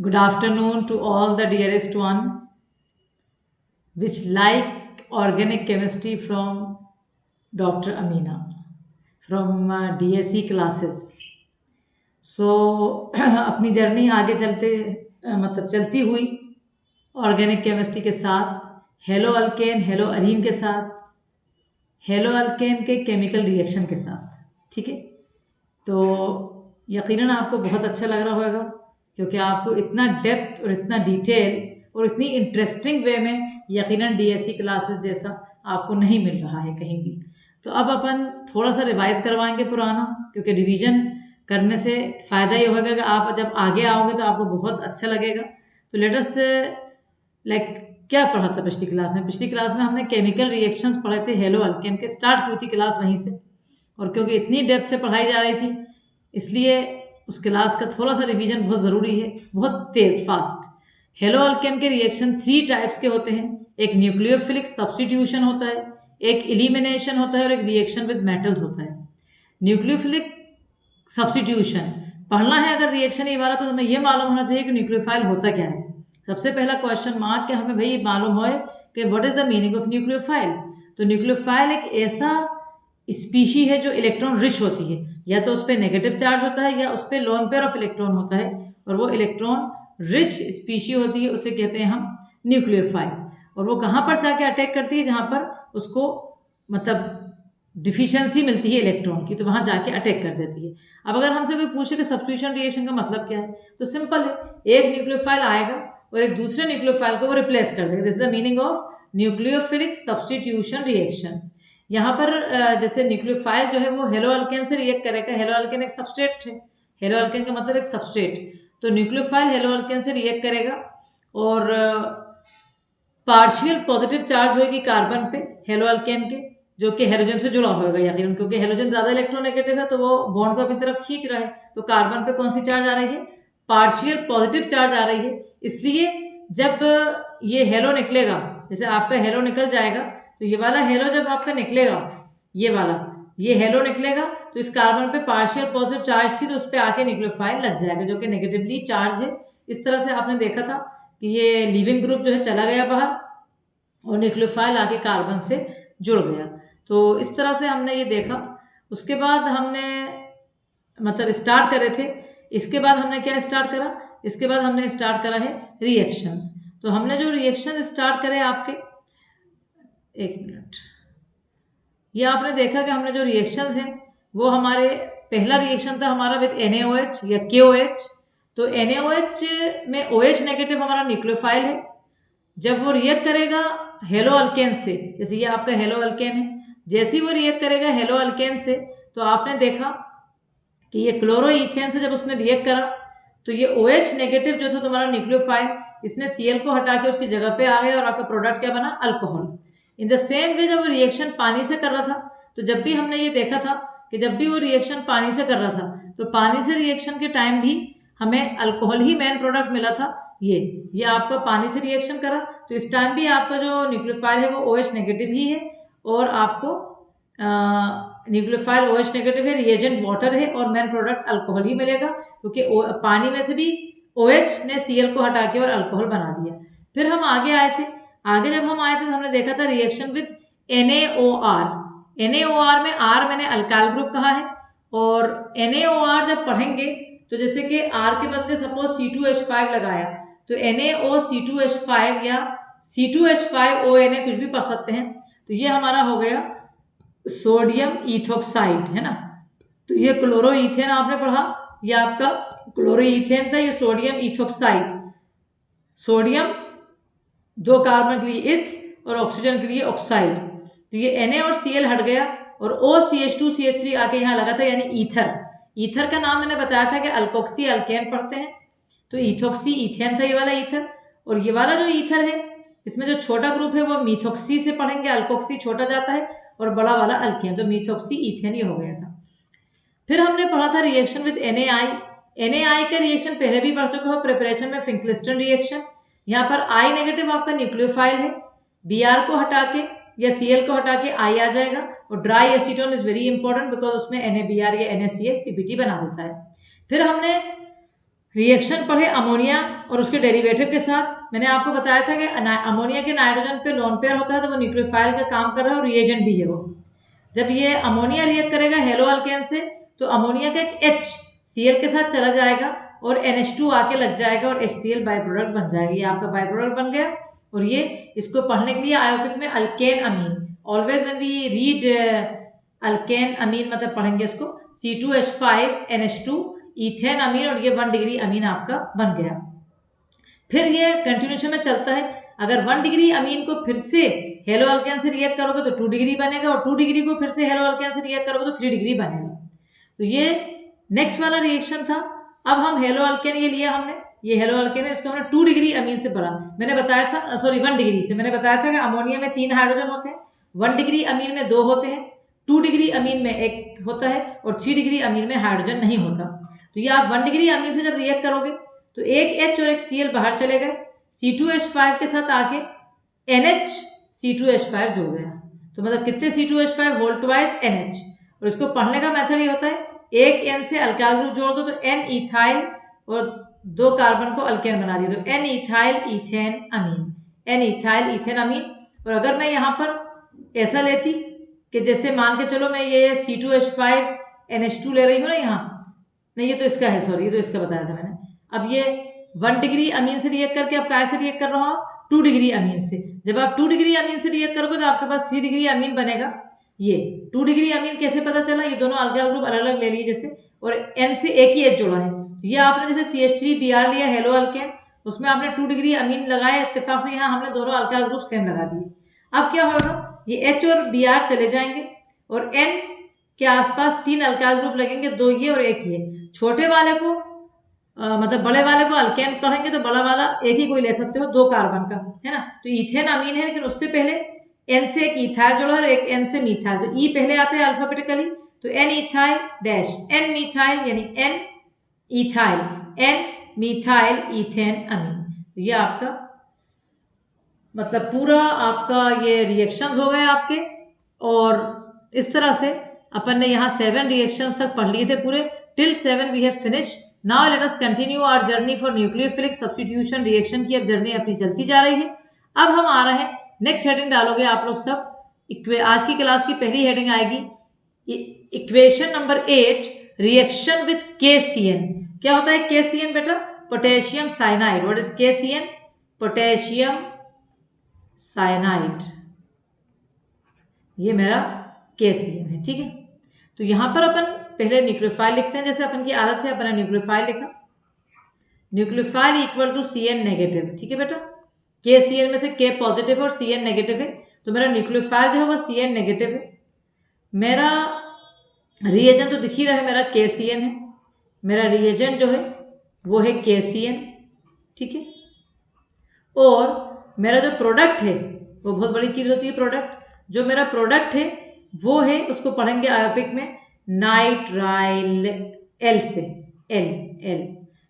Good afternoon to all the dearest one, which like organic chemistry from Dr. Amina from DSE classes. So अपनी journey आगे मतलब चलती हुई organic chemistry के साथ, हेलो अल्केन हेलो अरीन के साथ, हेलो अल्केन के केमिकल रिएक्शन के साथ, ठीक है। तो यकीनन आपको बहुत अच्छा लग रहा होगा, क्योंकि आपको इतना डेप्थ और इतना डिटेल और इतनी इंटरेस्टिंग वे में यकीनन डीएससी क्लासेस जैसा आपको नहीं मिल रहा है कहीं भी। तो अब अपन थोड़ा सा रिवाइज करवाएंगे पुराना, क्योंकि रिवीजन करने से फ़ायदा ये होगा कि आप जब आगे आओगे तो आपको बहुत अच्छा लगेगा। तो लेट अस क्या पढ़ा था पिछली क्लास में? पिछली क्लास में हमने केमिकल रिएक्शंस पढ़े थे हेलो अल्केन के, स्टार्ट हुई थी क्लास वहीं से, और क्योंकि इतनी डेप्थ से पढ़ाई जा रही थी इसलिए उस क्लास का थोड़ा सा रिवीजन बहुत ज़रूरी है, बहुत तेज़ फास्ट। हेलो अल्केन के रिएक्शन 3 टाइप्स के होते हैं। एक न्यूक्लियोफिलिक सब्स्टिट्यूशन होता है, एक एलिमिनेशन होता है और एक रिएक्शन विद मेटल्स होता है। न्यूक्लियोफिलिक सब्स्टिट्यूशन पढ़ना है अगर रिएक्शन ये वाला, तो हमें ये मालूम होना चाहिए कि न्यूक्लियोफाइल होता क्या है। सबसे पहला क्वेश्चन मार्क के हमें भाई मालूम हो कि what is the meaning of nucleophile. तो न्यूक्लियोफाइल एक ऐसा स्पीशी है जो इलेक्ट्रॉन रिच होती है, या तो उस पर नेगेटिव चार्ज होता है या उस पर लोन पेयर ऑफ इलेक्ट्रॉन होता है, और वो इलेक्ट्रॉन रिच स्पीशी होती है, उसे कहते हैं हम न्यूक्लियोफाइल। और वो कहाँ पर जाके अटैक करती है? जहाँ पर उसको मतलब डिफिशियंसी मिलती है इलेक्ट्रॉन की, तो वहाँ जाके अटैक कर देती है। अब अगर हमसे कोई पूछे कि सब्स्टिट्यूशन रिएक्शन का मतलब क्या है, तो सिंपल है, एक न्यूक्लियोफाइल आएगा और एक दूसरे न्यूक्लियोफाइल को वो रिप्लेस कर देगा। This is the meaning of nucleophilic substitution reaction. यहाँ पर जैसे न्यूक्लियोफाइल जो है वो हेलो अल्केन से रिएक्ट करेगा। हेलो अल्केन एक सबस्ट्रेट है, हेलो अल्केन का मतलब एक सबस्ट्रेट, तो न्यूक्लियोफाइल हेलो अल्केन से रिएक्ट करेगा और पार्शियल पॉजिटिव चार्ज होगी कार्बन पे हेलो अल्केन के, जो कि हेलोजन से जुड़ा होगा यकीनन, क्योंकि हेलोजन ज्यादा इलेक्ट्रोनेगेटिव है तो वो बॉन्ड को अपनी तरफ खींच रहा है। तो कार्बन पे कौन सी चार्ज आ रही है? पार्शियल पॉजिटिव चार्ज आ रही है। इसलिए जब ये हेलो निकलेगा, जैसे आपका हेलो निकल जाएगा, तो ये वाला हेलो जब आपका निकलेगा, ये हेलो निकलेगा, तो इस कार्बन पे पार्शियल पॉजिटिव चार्ज थी, तो उस पर आके न्यूक्लियोफाइल लग जाएगा जो कि नेगेटिवली चार्ज है। इस तरह से आपने देखा था कि ये लिविंग ग्रुप जो है चला गया बाहर और न्यूक्लियोफाइल आके कार्बन से जुड़ गया। तो इस तरह से हमने ये देखा। उसके बाद हमने मतलब स्टार्ट करे थे, इसके बाद हमने क्या स्टार्ट करा? इसके बाद हमने स्टार्ट करा है रिएक्शंस। तो हमने जो रिएक्शन स्टार्ट करे आपके, एक मिनट, ये आपने देखा कि हमने जो रिएक्शंस हैं वो हमारे पहला रिएक्शन था हमारा विद NaOH या KOH। तो NaOH में OH नेगेटिव हमारा न्यूक्लियोफाइल है। जब वो रिएक्ट करेगा हेलो अल्केन से, जैसे ये आपका हेलो अल्केन है, जैसे ही वो रिएक्ट करेगा हेलो अल्केन से, तो आपने देखा कि ये क्लोरोईथेन से जब उसने रिएक्ट करा, तो ये OH नेगेटिव जो था तुम्हारा न्यूक्लियोफाइल, इसने Cl को हटा के उसकी जगह पे आ गया और आपका प्रोडक्ट क्या बना? Alcohol. In the same way जब वो रिएक्शन पानी से कर रहा था, तो जब भी हमने ये देखा था कि जब भी वो रिएक्शन पानी से कर रहा था, तो पानी से रिएक्शन के टाइम भी हमें अल्कोहल ही मेन प्रोडक्ट मिला था। ये आपका पानी से रिएक्शन करा, तो इस टाइम भी आपका जो न्यूक्लियोफाइल है वो OH नेगेटिव ही है, और आपको न्यूक्लियोफाइल OH नेगेटिव है, रिएजेंट वाटर है और मेन प्रोडक्ट अल्कोहल ही मिलेगा, क्योंकि पानी में से भी OH ने Cl को हटा के और अल्कोहल बना दिया। फिर हम आगे आए थे, आगे जब हम आए थे तो हमने देखा था रिएक्शन विद NaOR। NaOR में R मैंने अल्काइल ग्रुप कहा है, और NaOR जब पढ़ेंगे तो जैसे कि R के बदले सपोज C2H5 लगाया, तो NaOC2H5 या C2H5ONa कुछ भी पढ़ सकते हैं। तो ये हमारा हो गया सोडियम इथोक्साइड, है ना। तो ये क्लोरोईथेन आपने पढ़ा, ये आपका क्लोरोईथेन था, ये सोडियम इथोक्साइड। सोडियम 2 कार्बन के लिए इथ और ऑक्सीजन के लिए ऑक्साइड। तो ये Na और Cl हट गया और OCH2CH3 आके यहाँ लगा था, यानी ईथर। ईथर का नाम मैंने बताया था कि अल्कोक्सी अल्केन पढ़ते हैं, तो इथोक्सी ईथेन था ये वाला ईथर। और ये वाला जो ईथर है, इसमें जो छोटा ग्रुप है वो मीथोक्सी से पढ़ेंगे, अल्कोक्सी छोटा जाता है और बड़ा वाला अल्केन, तो मीथोक्सी ईथेन ये हो गया था। फिर हमने पढ़ा था रिएक्शन विद NaI। NaI का रिएक्शन पहले भी पढ़ चुके हो प्रिपरेशन में, फिंकलिस्टन रिएक्शन। यहाँ पर I नेगेटिव आपका न्यूक्लियोफाइल है, Br को हटा के या Cl को हटा के I आ जाएगा, और dry acetone is very important because उसमें NaBr या NaCl PPT बना देता है। फिर हमने रिएक्शन पढ़े अमोनिया और उसके डेरिवेटिव के साथ। मैंने आपको बताया था कि अमोनिया के नाइट्रोजन पे लोन पेयर होता है तो वो न्यूक्लियोफाइल का काम कर रहा है और रिएजेंट भी है वो। जब ये अमोनिया रिएक्ट करेगा हेलो अल्केन से तो अमोनिया का एक H Cl के साथ चला जाएगा और NH2 आके लग जाएगा और HCl बाई प्रोडक्ट बन जाएगा। ये आपका बाई प्रोडक्ट बन गया। और ये इसको पढ़ने के लिए आयोपिक में alkane amine, always when we read alkane amine मतलब पढ़ेंगे इसको C2H5NH2 इथेन अमीन और ये 1 डिग्री अमीन आपका बन गया। फिर ये कंटिन्यूशन में चलता है। अगर 1 डिग्री अमीन को फिर से हेलो अल्केन से रिएक्ट करोगे तो 2 डिग्री बनेगा और 2 डिग्री को फिर से हेलो अल्केन से रिएक्ट करोगे तो 3 डिग्री बनेगा। तो ये नेक्स्ट वाला रिएक्शन था। अब हम हेलो अल्केन ये लिया हमने, ये हेलो अल्केन है, इसको हमने 2 डिग्री अमीन से पढ़ा। मैंने बताया था, सॉरी 1 डिग्री से मैंने बताया था कि अमोनिया में 3 हाइड्रोजन होते हैं, 1 डिग्री अमीन में 2 होते हैं, 2 डिग्री अमीन में 1 होता है और 3 डिग्री अमीन में हाइड्रोजन नहीं होता। तो ये आप 1 डिग्री अमीन से जब रिएक्ट करोगे तो एक H और एक Cl बाहर चले गए, C2H5 के साथ आके NH C2H5 जुड़ गया। तो मतलब कितने C2H5 होल ट्वाइस NH। और इसको पढ़ने का मेथड ये होता है, एक N से अल्काइल ग्रुप जोड़ दो तो N इथाइल और 2 कार्बन को अल्केन बना दिया तो N इथाइल इथेन अमीन, N इथाइल इथेन अमीन। और अगर मैं यहाँ पर ऐसा लेती कि जैसे मान के चलो मैं ये C2H5 NH2 ले रही हूँ ना, यहाँ नहीं ये तो इसका है, सॉरी ये तो इसका बताया था मैंने। अब ये 1 डिग्री अमीन से रिएक्ट करके अब क्या से रिएक्ट कर रहा हूँ, 2 डिग्री अमीन से। जब आप 2 डिग्री अमीन से रिएक्ट करोगे तो आपके पास 3 डिग्री अमीन बनेगा। ये 2 डिग्री अमीन कैसे पता चला, ये दोनों अल्काइल ग्रुप अलग अलग ले लिए जैसे, और N से एक ही H जोड़ा है। ये आपने जैसे CH3Br लिया हेलो अल्केन, उसमें आपने 2 डिग्री अमीन लगाया, इत्तेफाक से यहाँ हमने दोनों अल्काइल ग्रुप सेम लगा दिए। अब क्या होगा, ये H और Br चले जाएंगे और N के आसपास 3 अल्काइल ग्रुप लगेंगे, 2 ये और एक ये। छोटे वाले को मतलब बड़े वाले को अल्केन पढ़ेंगे तो बड़ा वाला एक ही कोई ले सकते हो, 2 कार्बन का है ना। तो इथेन अमीन है, लेकिन उससे पहले N से एक इथाइल जोड़ा और एक N से मीथाइल, तो E पहले आते हैं अल्फाबेटिकली, तो N ethyl dash N methyl यानी N ethyl N methyl ethane amine. ये आपका मतलब पूरा आपका ये रिएक्शंस हो गए आपके। और इस तरह से अपन ने यहाँ 7 रिएक्शंस तक पढ़ लिए थे पूरे, till 7 we have finished. Now let us continue our journey for nucleophilic substitution reaction की अब जर्नी अपनी चलती जा रही है। अब हम आ रहे हैं नेक्स्ट हेडिंग डालोगे आप लोग सब, आज की क्लास की पहली हेडिंग आएगी equation number 8 reaction with KCN। क्या होता है KCN बेटा, potassium cyanide. What is KCN, potassium cyanide, ये मेरा KCN है, ठीक है। तो यहां पर अपन पहले न्यूक्लियोफाइल लिखते हैं, जैसे अपन की आदत है, अपन ने न्यूक्लियोफाइल लिखा, nucleophile equal to CN negative, ठीक है बेटा। KCN में से K पॉजिटिव है और CN नेगेटिव है, तो मेरा न्यूक्लियोफाइल जो है वो CN नेगेटिव है। मेरा रिएजेंट तो दिख ही रहा है, मेरा KCN है, मेरा रिएजेंट जो है वो है KCN, ठीक है। और मेरा जो प्रोडक्ट है वो बहुत बड़ी चीज होती है प्रोडक्ट, जो मेरा प्रोडक्ट है वो है, उसको पढ़ेंगे आयोपिक में नाइट्राइल, L से L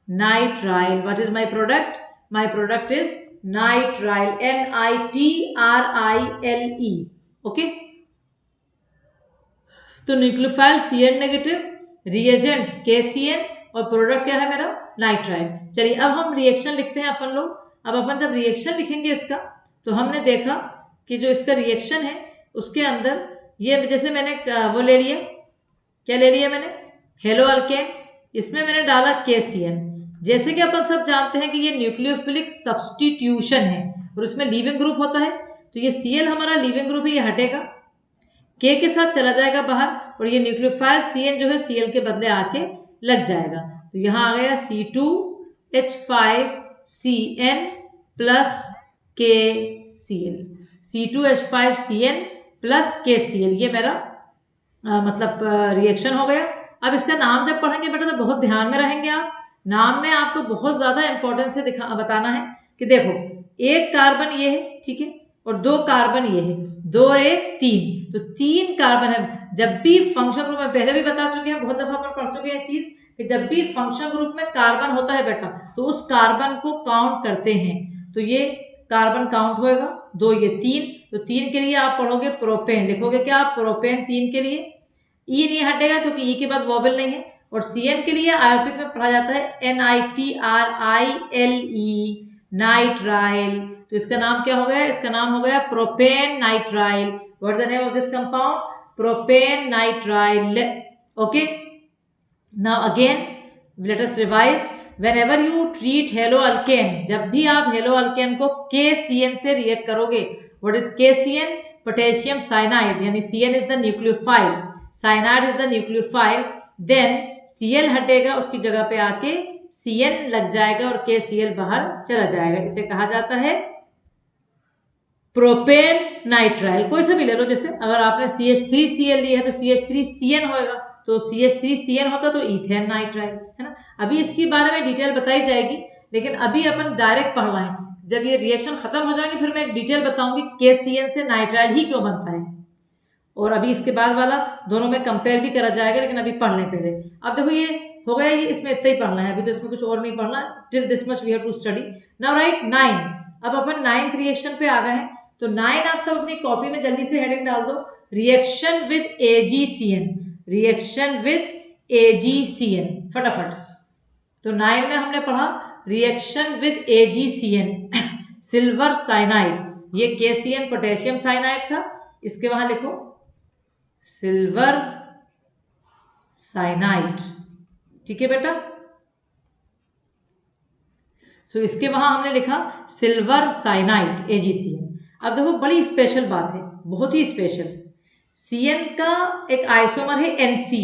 nitrile. What is my product, my product is nitrile, NITRILE, okay. तो nucleophile CN negative, reagent KCN और प्रोडक्ट क्या है मेरा नाइट्राइल। चलिए अब हम रिएक्शन लिखते हैं अपन लोग। अब अपन जब रिएक्शन लिखेंगे इसका, तो हमने देखा कि जो इसका रिएक्शन है उसके अंदर ये जैसे मैंने वो ले लिया, क्या ले लिया मैंने, हेलो अल्केन, इसमें मैंने डाला KCN। जैसे कि अपन सब जानते हैं कि ये न्यूक्लियोफिलिक सब्स्टिट्यूशन है और उसमें लीविंग ग्रुप होता है, तो ये Cl हमारा लीविंग ग्रुप है, ये हटेगा, K के साथ चला जाएगा बाहर और ये न्यूक्लियोफाइल CN जो है Cl के बदले आके लग जाएगा। तो यहाँ आ गया C2H5CN plus KCl, C2H5CN plus KCl, ये मेरा मतलब रिएक्शन हो गया। अब इसका नाम जब पढ़ेंगे बेटा तो बहुत ध्यान में रहेंगे आप, नाम में आपको बहुत ज्यादा इंपॉर्टेंस से बताना है कि देखो एक कार्बन ये है, ठीक है, और 2 कार्बन ये है, 2 और 1 3, तो 3 कार्बन है। जब भी फंक्शन ग्रुप में, पहले भी बता चुके हैं, बहुत दफा अपन पढ़ चुके हैं चीज कि जब भी फंक्शन ग्रुप में कार्बन होता है बेटा तो उस कार्बन को काउंट करते हैं, तो ये कार्बन काउंट होएगा, 2 ये 3, तो 3 के लिए आप पढ़ोगे प्रोपेन, लिखोगे क्या आप, प्रोपेन 3 के लिए, ई नहीं हटेगा क्योंकि ई के बाद वॉवेल नहीं है, और CN के लिए आयोपिक में पढ़ा जाता है NITRILE, नाइट्राइल। तो इसका नाम क्या हो गया? इसका नाम हो गया propane nitrile. What is the name of this compound? Propane nitrile. Okay, now again let us revise. whenever you treat halo alkane, जब भी आप हेलो अल्केन को KCN से रिएक्ट करोगे, what is KCN? Potassium cyanide, यानी CN is the nucleophile, cyanide is the nucleophile, then Cl हटेगा, उसकी जगह पे आके CN लग जाएगा और KCl बाहर चला जाएगा। इसे कहा जाता है प्रोपेन नाइट्राइल। कोई सा भी ले लो, जैसे अगर आपने CH3Cl लिया है तो CH3CN होगा, तो CH3CN होता तो इथेन नाइट्राइल, है ना। अभी इसके बारे में डिटेल बताई जाएगी, लेकिन अभी अपन डायरेक्ट पढ़ रहे हैं। जब ये रिएक्शन खत्म हो जाएगी फिर मैं एक डिटेल बताऊंगी KCN से नाइट्राइल ही क्यों बनता है, और अभी इसके बाद वाला दोनों में कंपेयर भी करा जाएगा, लेकिन अभी पढ़ लें पहले। अब देखो ये हो गया, ये इसमें इतना ही पढ़ना है, अभी तो इसमें कुछ और नहीं पढ़ना। Till this much we have to study. Now right 9। अब अपन 9th रिएक्शन पे आ गए हैं, तो 9 आप सब अपनी कॉपी में जल्दी से हेडिंग डाल दो, reaction with AgCN, reaction with AgCN, फटाफट। तो 9 में हमने पढ़ा reaction with AgCN, silver cyanide, ये KCN पोटेशियम साइनाइड था, इसके वहां लिखो सिल्वर साइनाइड, ठीक है बेटा। सो इसके वहां हमने लिखा सिल्वर साइनाइड AgCN। अब देखो बड़ी स्पेशल बात है, बहुत ही स्पेशल। CN का एक आइसोमर है NC,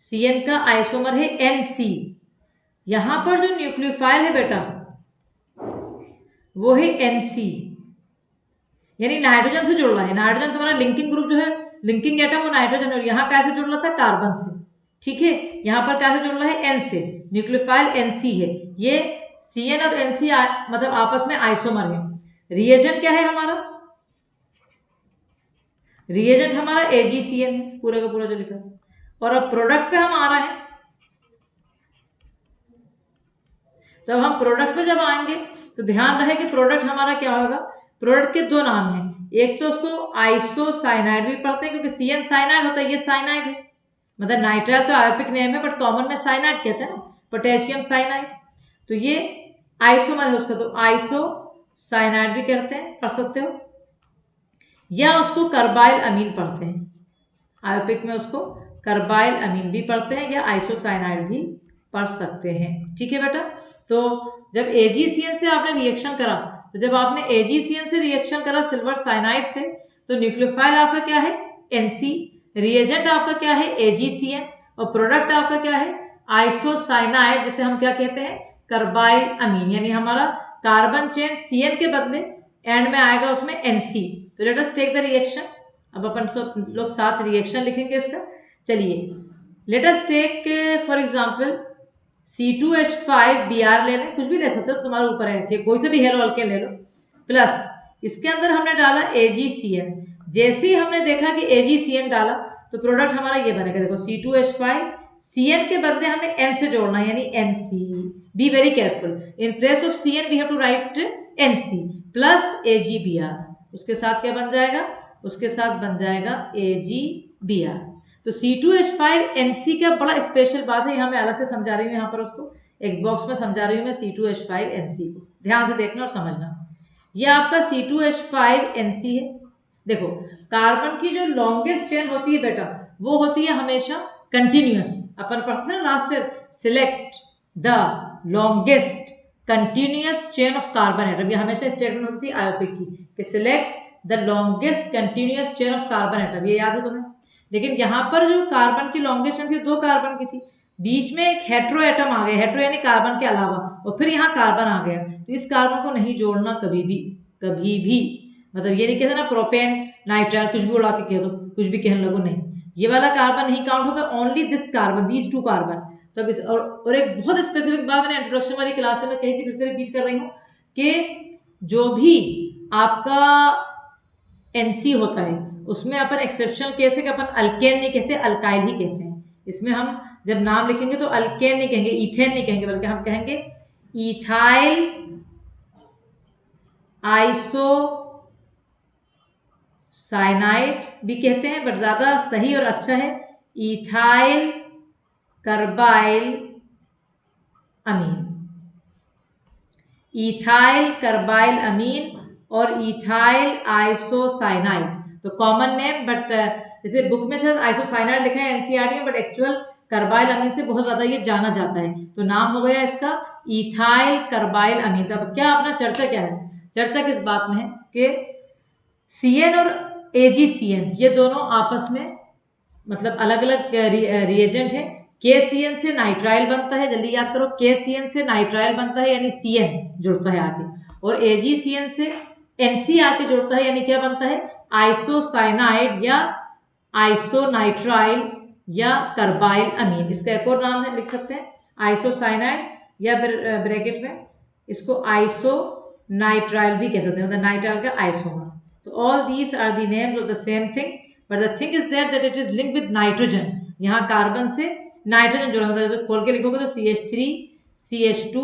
CN का आइसोमर है NC। यहां पर जो न्यूक्लियोफाइल है बेटा वो है NC, यानी नाइट्रोजन से जुड़ रहा है। नाइट्रोजन तुम्हारा लिंकिंग ग्रुप जो है, लिंकिंग एटम वो नाइट्रोजन, और यहाँ कैसे जुड़ रहा था? कार्बन से, ठीक है। यहाँ पर कैसे जुड़ रहा है? N से, न्यूक्लियोफाइल NC है। ये CN और NC मतलब आपस में आइसोमर है। रिएजेंट क्या है हमारा? रिएजेंट हमारा AgCN है, पूरा का पूरा जो लिखा है। और अब प्रोडक्ट पे हम आ रहे हैं, जब हम प्रोडक्ट पे जब आएंगे तो ध्यान रहे कि प्रोडक्ट हमारा क्या होगा। प्रोडक्ट के दो नाम हैं, एक तो उसको आइसोसाइनाइड भी पढ़ते हैं, क्योंकि CN साइनाइड होता है, ये साइनाइड है, मतलब नाइट्राइल तो आयोपिक नेम है बट कॉमन में साइनाइड कहते हैं ना, पोटेशियम साइनाइड। तो ये आइसोमर है उसका, तो आइसोसाइनाइड भी कहते हैं, पढ़ सकते हो, या उसको कार्बाइल अमीन पढ़ते हैं, आयोपिक में उसको कार्बाइल अमीन भी पढ़ते हैं, या आइसोसाइनाइड भी पढ़ सकते हैं, ठीक है बेटा। तो जब AgCN से आपने रिएक्शन करा, तो जब आपने AgCN से रिएक्शन करा सिल्वर साइनाइड से, तो न्यूक्लियोफाइल आपका क्या है? NC, रिएजेंट आपका क्या है? AgCN, और प्रोडक्ट आपका क्या है? आइसोसाइनाइड, जिसे हम क्या कहते हैं? कार्बाइल अमीन, यानी हमारा कार्बन चेन CN के बदले एंड में आएगा उसमें NC। तो let us take the reaction. अब अपन सब लोग साथ रिएक्शन लिखेंगे इसका। चलिए, let us take for example C2H5Br ले लें, कुछ भी ले सकते हो, तुम्हारे ऊपर है कि कोई से भी हेलो अल्केन ले लो, प्लस इसके अंदर हमने डाला AgCN। जैसे ही हमने देखा कि AgCN डाला तो प्रोडक्ट हमारा ये बनेगा, देखो C2H5, CN के बदले हमें N से जोड़ना है, यानी NC। Be very careful, in place of CN we have to write NC plus AgBr। उसके साथ क्या बन जाएगा? उसके साथ बन जाएगा AgBr। तो C2H5NC का बड़ा स्पेशल बात है, यहाँ मैं अलग से समझा रही हूँ, यहाँ पर उसको एक बॉक्स में समझा रही हूँ मैं C2H5NC को, ध्यान से देखना और समझना। ये आपका C2H5NC है। देखो कार्बन की जो लॉन्गेस्ट चेन होती है बेटा, वो होती है हमेशा कंटिन्यूअस। अपन पढ़ते हैं ना last year, select the longest continuous chain of carbon atom, ये हमेशा स्टेटमेंट होती है आयोपिक की कि select the longest continuous chain of carbon atom, ये याद है तुम्हें। लेकिन यहाँ पर जो कार्बन की लॉन्गेस्ट चेन थी, 2 कार्बन की थी, बीच में एक हेट्रो एटम आ गया, हेट्रो यानी कार्बन के अलावा, और फिर यहाँ कार्बन आ गया। तो इस कार्बन को नहीं जोड़ना कभी भी, कभी भी। मतलब ये नहीं कहते ना प्रोपेन नाइट्राइल, कुछ भी उड़ा के कह दो, कुछ भी कहने लगो, नहीं, ये वाला कार्बन नहीं काउंट होगा, only this carbon, these 2 carbon. तब इस और एक बहुत स्पेसिफिक बात मैंने इंट्रोडक्शन वाली क्लास में कही थी, फिर से रिपीट कर रही हूँ कि जो भी आपका NC होता है उसमें अपन एक्सेप्शनल केस है कि अपन अल्केन नहीं कहते, अल्काइल ही कहते हैं। इसमें हम जब नाम लिखेंगे तो अल्केन नहीं कहेंगे, इथेन नहीं कहेंगे, बल्कि हम कहेंगे इथाइल आइसो साइनाइड भी कहते हैं, बट ज्यादा सही और अच्छा है इथाइल कार्बाइल अमीन, इथाइल कार्बाइल अमीन और इथाइल आइसोसाइनाइड। तो कॉमन नेम, बट जैसे बुक में शायद आइसोसाइनाइड लिखा है एनसीईआरटी में, बट एक्चुअल कार्बाइल अमीन से बहुत ज्यादा ये जाना जाता है। तो नाम हो गया इसका इथाइल कार्बाइल अमीन। तो अब क्या अपना चर्चा क्या है, चर्चा किस बात में है कि CN और AgCN ये दोनों आपस में मतलब अलग अलग रिएजेंट है। KCN से नाइट्राइल बनता है, जल्दी याद करो, KCN से नाइट्राइल बनता है यानी CN जुड़ता है आगे, और AgCN से NC आके जुड़ता है यानी क्या बनता है, आइसोसाइनाइड या आइसोनाइट्राइल या कार्बाइल अमीन। इसका एक और नाम है, लिख सकते हैं आइसोसाइनाइड या ब्रैकेट में इसको आइसोनाइट्राइल भी कह सकते हैं, मतलब नाइट्राइल का आइसोमर। तो all these are the names of the same thing, but the thing is that it is link with nitrogen. यहाँ कार्बन से नाइट्रोजन जुड़ा, मतलब जैसे खोल के लिखोगे तो CH3 CH2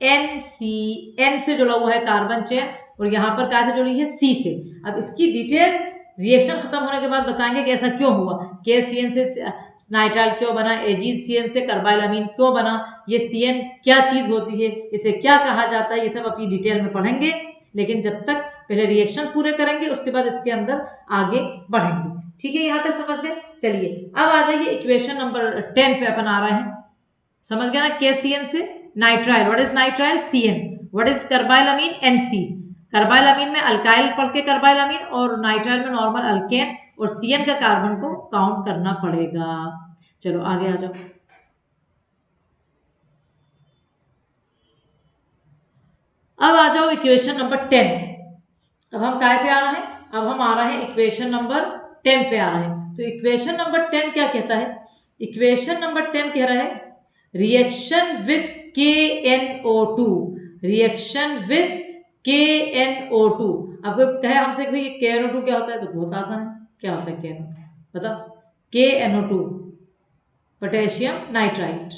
N से जुड़ा हुआ है कार्बन चेन, और यहाँ पर कहाँ से जुड़ी है, C से। अब इसकी डिटेल रिएक्शन खत्म होने के बाद बताएंगे कि ऐसा क्यों हुआ, KCN से नाइट्राइल क्यों बना, AgCN से कार्बाइल अमीन क्यों बना, ये CN क्या चीज होती है, इसे क्या कहा जाता है, ये सब अपनी डिटेल में पढ़ेंगे। लेकिन जब तक पहले रिएक्शन पूरे करेंगे उसके बाद इसके अंदर आगे बढ़ेंगे। ठीक है, यहाँ तक समझ गए। चलिए अब आ जाइए इक्वेशन नंबर 10 पे अपन आ रहे हैं। समझ गए ना, KCN से nitrile, what is nitrile, CN, what is carbyl amine, NC। Carbyl amine में अल्काइल पढ़ के कार्बाइल अमीन, और नाइट्राइल में नॉर्मल अल्केन, और CN का कार्बन को काउंट करना पड़ेगा। चलो आगे आ जाओ। अब आ जाओ इक्वेशन नंबर 10। अब हम काय पे आ रहे हैं, अब हम आ रहे हैं इक्वेशन नंबर 10 पे आ रहे हैं। तो इक्वेशन नंबर 10 क्या कहता है, इक्वेशन नंबर 10 कह रहा है reaction with KNO2, reaction with KNO2। आपको कहे हमसे कि KNO2 क्या होता है, तो बहुत आसान है, क्या होता है KNO2, बताओ। KNO2 potassium nitrite,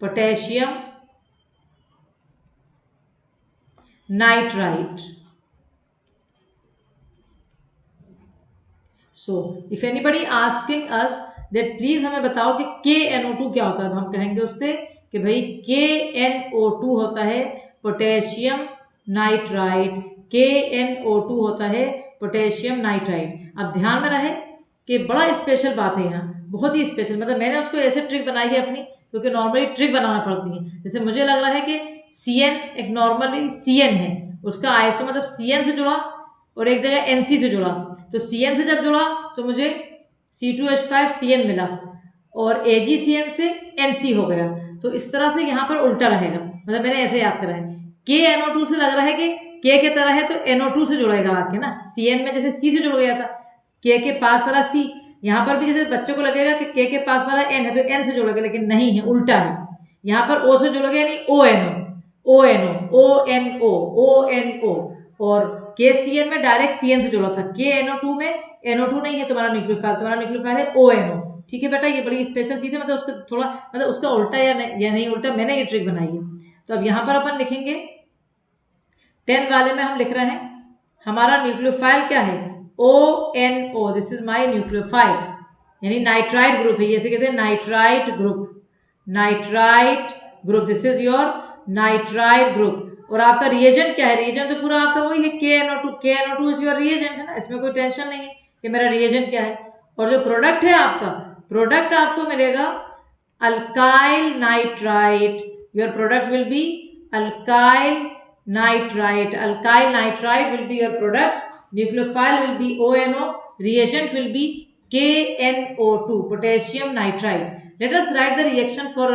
potassium nitrite. So if anybody asking us that please हमें बताओ कि KNO2 क्या होता है, तो हम कहेंगे उससे कि भाई KNO2 होता है पोटेशियम नाइट्राइट, KNO2 होता है पोटेशियम नाइट्राइट। अब ध्यान में रहे कि बड़ा स्पेशल बात है यहाँ, बहुत ही स्पेशल, मतलब मैंने उसको ऐसे ट्रिक बनाई है अपनी, क्योंकि नॉर्मली ट्रिक बनाना पड़ती है। जैसे मुझे लग रहा है कि CN एक नॉर्मली CN है, उसका आइसो मतलब CN से जुड़ा और एक जगह NC से जुड़ा, तो CN से जब जुड़ा तो मुझे C2H5CN मिला, और AgCN से NC हो गया। तो इस तरह से यहाँ पर उल्टा रहेगा, मतलब मैंने ऐसे याद करा है। KNO2 से लग रहा है कि K के तरह है तो NO2 से जुड़ेगा आके ना, CN में जैसे C से जुड़ गया था, K के पास वाला C, यहाँ पर भी जैसे बच्चों को लगेगा कि K के पास वाला N है तो N से जुड़ेगा, लेकिन नहीं है, उल्टा है। यहाँ पर O से जुड़ेगा यानी ONO, और KCN में डायरेक्ट CN से जुड़ा था, KNO2 में NO2 नहीं है तुम्हारा न्यूक्लियोफाइल, तुम्हारा न्यूक्लियोफाइल है ONO। ठीक है बेटा, ये बड़ी स्पेशल चीज है, मतलब उसका थोड़ा मतलब उसका उल्टा या नहीं उल्टा, मैंने ये ट्रिक बनाई है। तो अब यहाँ पर अपन लिखेंगे 10 वाले में हम लिख रहे हैं हमारा न्यूक्लियोफाइल क्या है, ONO, this is my nucleophile, यानी नाइट्राइट ग्रुप है, ये कहते हैं nitrite group, nitrite group, this is your nitrite group. और आपका रिएजेंट क्या है, रिएजेंट तो पूरा आपका वही है KNO2 इज योर रिएजेंट है ना, इसमें कोई टेंशन नहीं है कि मेरा रिएजेंट क्या है। और जो प्रोडक्ट है आपका, प्रोडक्ट आपको मिलेगा alkyl nitrite, your product will be alkyl nitrite, alkyl nitrite will be your product, nucleophile will be ONO, reagent will be KNO2, potassium nitrite. Let us write the reaction for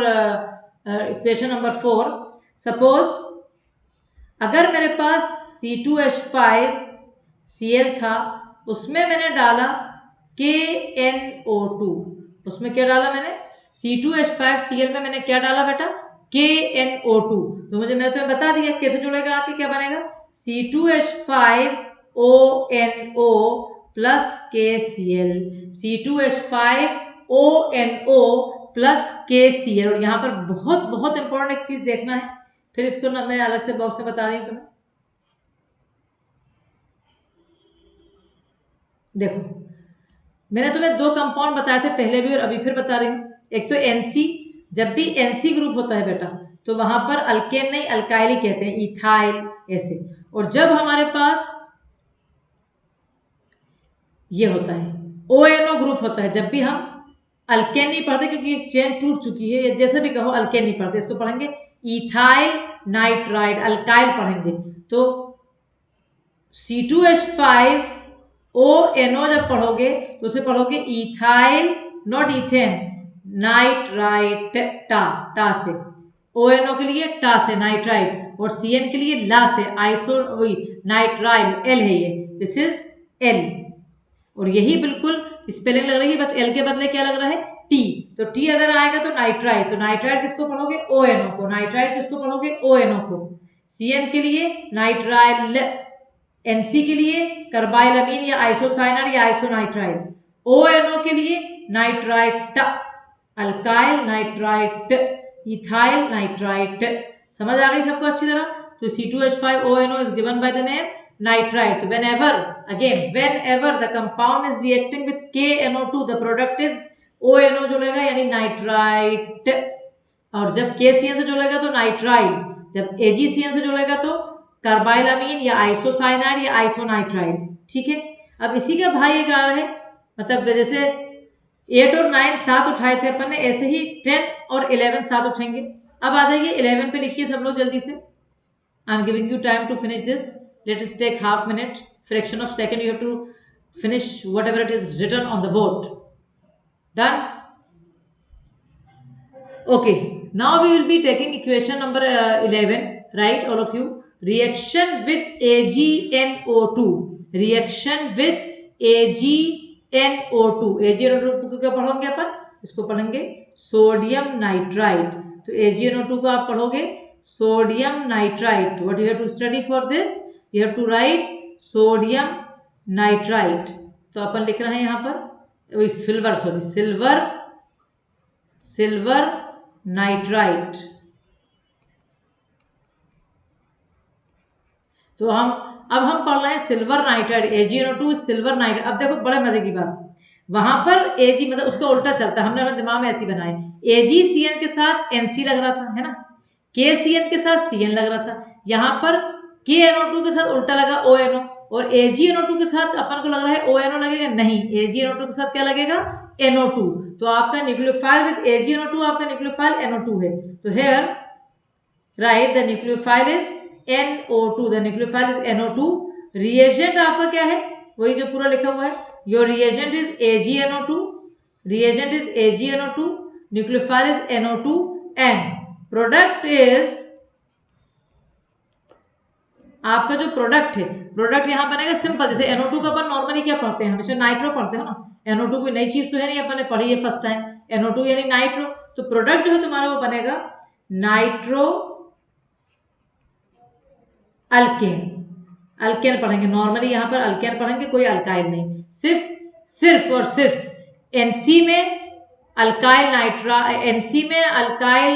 equation number 4. Suppose अगर मेरे पास C2H5Cl था, उसमें मैंने डाला KNO2, उसमें क्या डाला मैंने, C2H5Cl में मैंने क्या डाला बेटा, KNO2। तो मुझे मैंने तुम्हें बता दिया कैसे जुड़ेगा आके, क्या बनेगा C2H5ONO plus KCl, C2H5ONO plus KCl। और यहाँ पर बहुत बहुत इंपॉर्टेंट एक चीज देखना है, फिर इसको ना मैं अलग से बॉक्स में बता रही हूँ तुम्हें। देखो मैंने तुम्हें दो कंपाउंड बताए थे पहले भी और अभी फिर बता रही हूँ, एक तो NC जब भी एनसी ग्रुप होता है बेटा तो वहां पर अल्केन नहीं अल्काइल ही कहते हैं, इथाइल ऐसे। और जब हमारे पास ये होता है ONO ग्रुप होता है, जब भी हम अल्केन नहीं पढ़ते क्योंकि चेन टूट चुकी है, जैसे भी कहो अल्केन नहीं पढ़ते, इसको पढ़ेंगे इथाइल नाइट्राइड, अल्काइल पढ़ेंगे। तो C2H5ONO जब पढ़ोगे तो उसे पढ़ोगे इथाइल, नॉट इथेन, नाइट्राइट, टा से, ONO के लिए टा से नाइट्राइट, और CN के लिए ला से आइसो वही नाइट्राइल, L है ये, दिस इज L। और यही बिल्कुल स्पेलिंग लग रही है, बस L के बदले क्या लग रहा है T। तो T अगर आएगा तो नाइट्राइट, तो नाइट्राइट किसको पढ़ोगे ONO को, नाइट्राइट किसको पढ़ोगे ONO को। CN के लिए नाइट्राइल, NC के लिए कार्बाइलअमीन या आइसोसाइनाइड या आइसोनाइट्राइल, ONO के लिए nitrite, alkyl nitrite, ethyl nitrite. समझ आ गई सबको अच्छी तरह। तो C2H5ONO is given by the name nitrite. Whenever the compound is reacting with KNO2, the product is ONO जुड़ेगा यानी नाइट्राइट, और जब KCN से जुड़ेगा तो नाइट्राइल, जब AgCN से जुड़ेगा तो कार्बाइलअमीन या आइसोसाइनाइड या आइसोनाइट्राइल। ठीक है, अब इसी का भाई एक आ रहा है, मतलब जैसे 8 और 9 साथ उठाए थे अपन ने, ऐसे ही 10 और 11 साथ उठेंगे। अब आ जाइए 11 पे, लिखिए सब लोग जल्दी से। I am giving you time to finish this, let us take half minute, fraction of second, you have to finish whatever it is written on the board. Done? Okay, now we will be taking equation number 11, right, all of you? Reaction with AgNO2, reaction with AgNO2, AgNO2 को क्या पढ़ोगे अपन, इसको पढ़ेंगे sodium nitrite. तो AgNO2 को आप पढ़ोगे sodium nitrite. What you have to study for this, you have to write sodium nitrite. तो अपन लिख रहे हैं यहाँ पर सिल्वर नाइट्राइट। तो अब हम पढ़ रहे हैं silver nitrite, AgNO2 silver nitrite. अब देखो बड़े मजे की बात, वहां पर Ag मतलब उसका उल्टा चलता है, हमने अपने दिमाग में ऐसी बनाए, AgCN के साथ NC लग रहा था, है ना, KCN के साथ CN लग रहा था, यहाँ पर KNO2 के साथ उल्टा लगा ONO, और AgNO2 के साथ अपन को लग रहा है ONO लगेगा, नहीं, AgNO2 के साथ क्या लगेगा NO2। तो आपका न्यूक्लियोफाइल विद AgNO2 आपका न्यूक्लियोफाइल NO2 है। तो here right the nucleophile is NO2, the nucleophile is NO2। Reagent आपका क्या है, वही जो पूरा लिखा हुआ है, your reagent is AgNO2, reagent is AgNO2, nucleophile is NO2 and product is, आपका जो प्रोडक्ट है, प्रोडक्ट यहाँ बनेगा सिंपल, जैसे NO2 का अपन नॉर्मली क्या पढ़ते हैं, हमेशा नाइट्रो पढ़ते हो ना, NO2 कोई नई चीज तो है नहीं, अपन ने पढ़ी है फर्स्ट टाइम, NO2 यानी नाइट्रो। तो प्रोडक्ट जो है तुम्हारा वो बनेगा नाइट्रो अल्केन, अल्केन पढ़ेंगे नॉर्मली, यहाँ पर अल्केन पढ़ेंगे, कोई अल्काइल नहीं, सिर्फ और सिर्फ NC में अल्काइल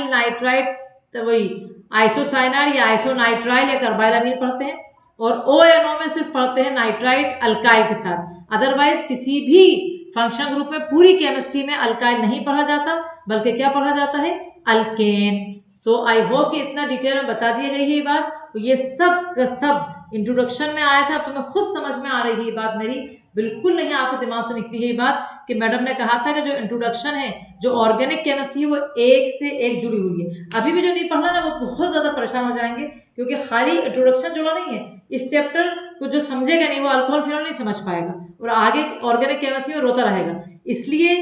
नाइट्राइट, तो वही आइसोसाइनाइड या आइसोनाइट्राइल या कार्बाइलअमीन पढ़ते हैं, और ONO में सिर्फ पढ़ते हैं नाइट्राइट अल्काइल के साथ। अदरवाइज किसी भी फंक्शन ग्रुप में पूरी केमिस्ट्री में अल्काइल नहीं पढ़ा जाता, बल्कि क्या पढ़ा जाता है, अल्केन। सो आई होप कि इतना डिटेल में बता दिया गई है ये बात, तो ये सब का सब इंट्रोडक्शन में आया था, तुम्हें खुद समझ में आ रही है ये बात, मेरी बिल्कुल नहीं आपके दिमाग से निकली है ये बात, कि मैडम ने कहा था कि जो इंट्रोडक्शन है, जो ऑर्गेनिक केमिस्ट्री है, वो एक से एक जुड़ी हुई है। अभी भी जो नहीं पढ़ना ना, वो बहुत ज्यादा परेशान हो जाएंगे, क्योंकि खाली इंट्रोडक्शन जुड़ा नहीं है, इस चैप्टर को जो समझेगा नहीं वो अल्कोहल फिनोल नहीं समझ पाएगा, और आगे ऑर्गेनिक केमिस्ट्री में रोता रहेगा। इसलिए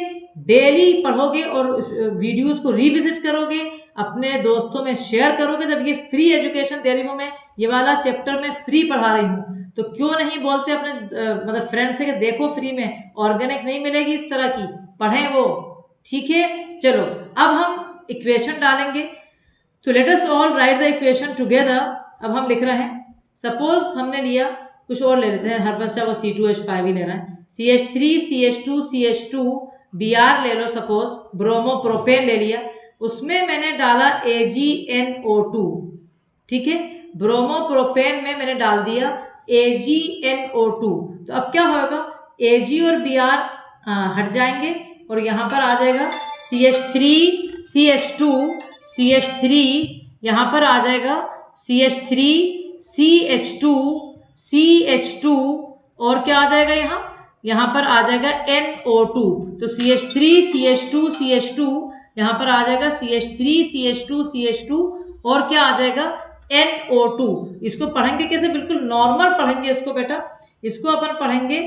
डेली पढ़ोगे और वीडियोस को रिविजिट करोगे, अपने दोस्तों में शेयर करोगे। जब ये फ्री एजुकेशन दे रही हूँ मैं, ये वाला चैप्टर में फ्री पढ़ा रही हूँ, तो क्यों नहीं बोलते अपने मतलब फ्रेंड से कि देखो फ्री में ऑर्गेनिक नहीं मिलेगी इस तरह की, पढ़ें वो। ठीक है, चलो अब हम इक्वेशन डालेंगे। तो let us all right the equation together. अब हम लिख रहे हैं, सपोज हमने लिया, कुछ और ले लेते हैं, हर बच्चा वो C2H5 ही ले रहा है, CH3 CH2 CH2 Br ले लो, सपोज ब्रोमोप्रोपेन ले लिया, उसमें मैंने डाला AgNO2। ठीक है, ब्रोमोप्रोपेन में मैंने डाल दिया AgNO2। तो अब क्या होगा, Ag और Br हट जाएंगे और यहाँ पर आ जाएगा CH3 CH2 CH3, यहाँ पर आ जाएगा CH3 CH2 CH2 और क्या आ जाएगा यहाँ पर आ जाएगा NO2। तो CH3 CH2 CH2, यहाँ पर आ जाएगा CH3 CH2 CH2 और क्या आ जाएगा NO2। इसको पढ़ेंगे कैसे, बिल्कुल नॉर्मल पढ़ेंगे इसको बेटा। इसको अपन पढ़ेंगे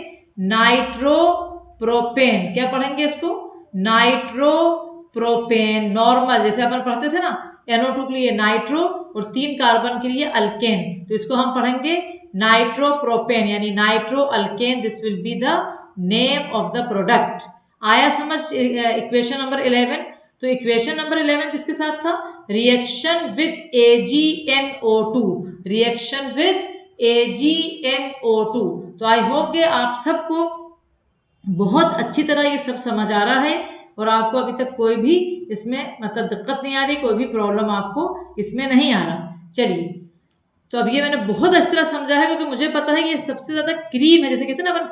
नाइट्रोप्रोपेन। क्या पढ़ेंगे इसको? नाइट्रोप्रोपेन। नॉर्मल जैसे अपन पढ़ते थे ना, NO2 के लिए नाइट्रो और 3 कार्बन के लिए अल्केन, तो इसको हम पढ़ेंगे नाइट्रोप्रोपेन यानी nitro alkane. This will be the name of the product. आया समझ इक्वेशन नंबर 11? तो इक्वेशन नंबर 11 किसके साथ था? Reaction with AgNO2, reaction with AgNO2। तो आई होप कि आप सबको बहुत अच्छी तरह ये सब समझ आ रहा है और आपको अभी तक कोई भी इसमें मतलब दिक्कत नहीं आ रही, कोई भी प्रॉब्लम आपको इसमें नहीं आ रहा। चलिए, तो अब ये मैंने बहुत अच्छी तरह समझा है क्योंकि मुझे पता है कि ये सबसे ज्यादा क्रीम है, जैसे कहते हैं ना अपन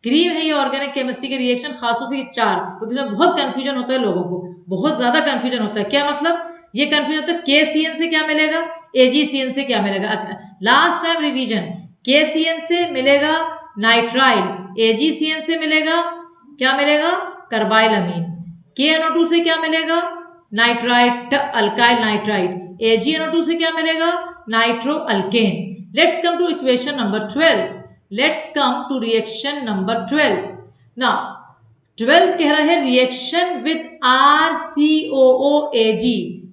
क्रीम है ये ऑर्गेनिक केमिस्ट्री के रिएक्शन, खासतौर से ये 4, क्योंकि इसमें बहुत कंफ्यूजन होता है लोगों को, बहुत ज्यादा कंफ्यूजन होता है। क्या मतलब? ये कंफ्यूजन होता है KCN से क्या मिलेगा, AgCN से क्या मिलेगा। लास्ट टाइम रिवीजन, KCN से मिलेगा नाइट्राइल, AgCN से मिलेगा क्या मिलेगा? कार्बाइल अमीन। KNO2 से क्या मिलेगा? Nitrite, alkyl nitrite. AgNO2 से क्या मिलेगा? Nitro alkane. Let's come to equation number 12। Let's come to reaction number 12। Now 12 कह रहा है reaction with RCOOAg।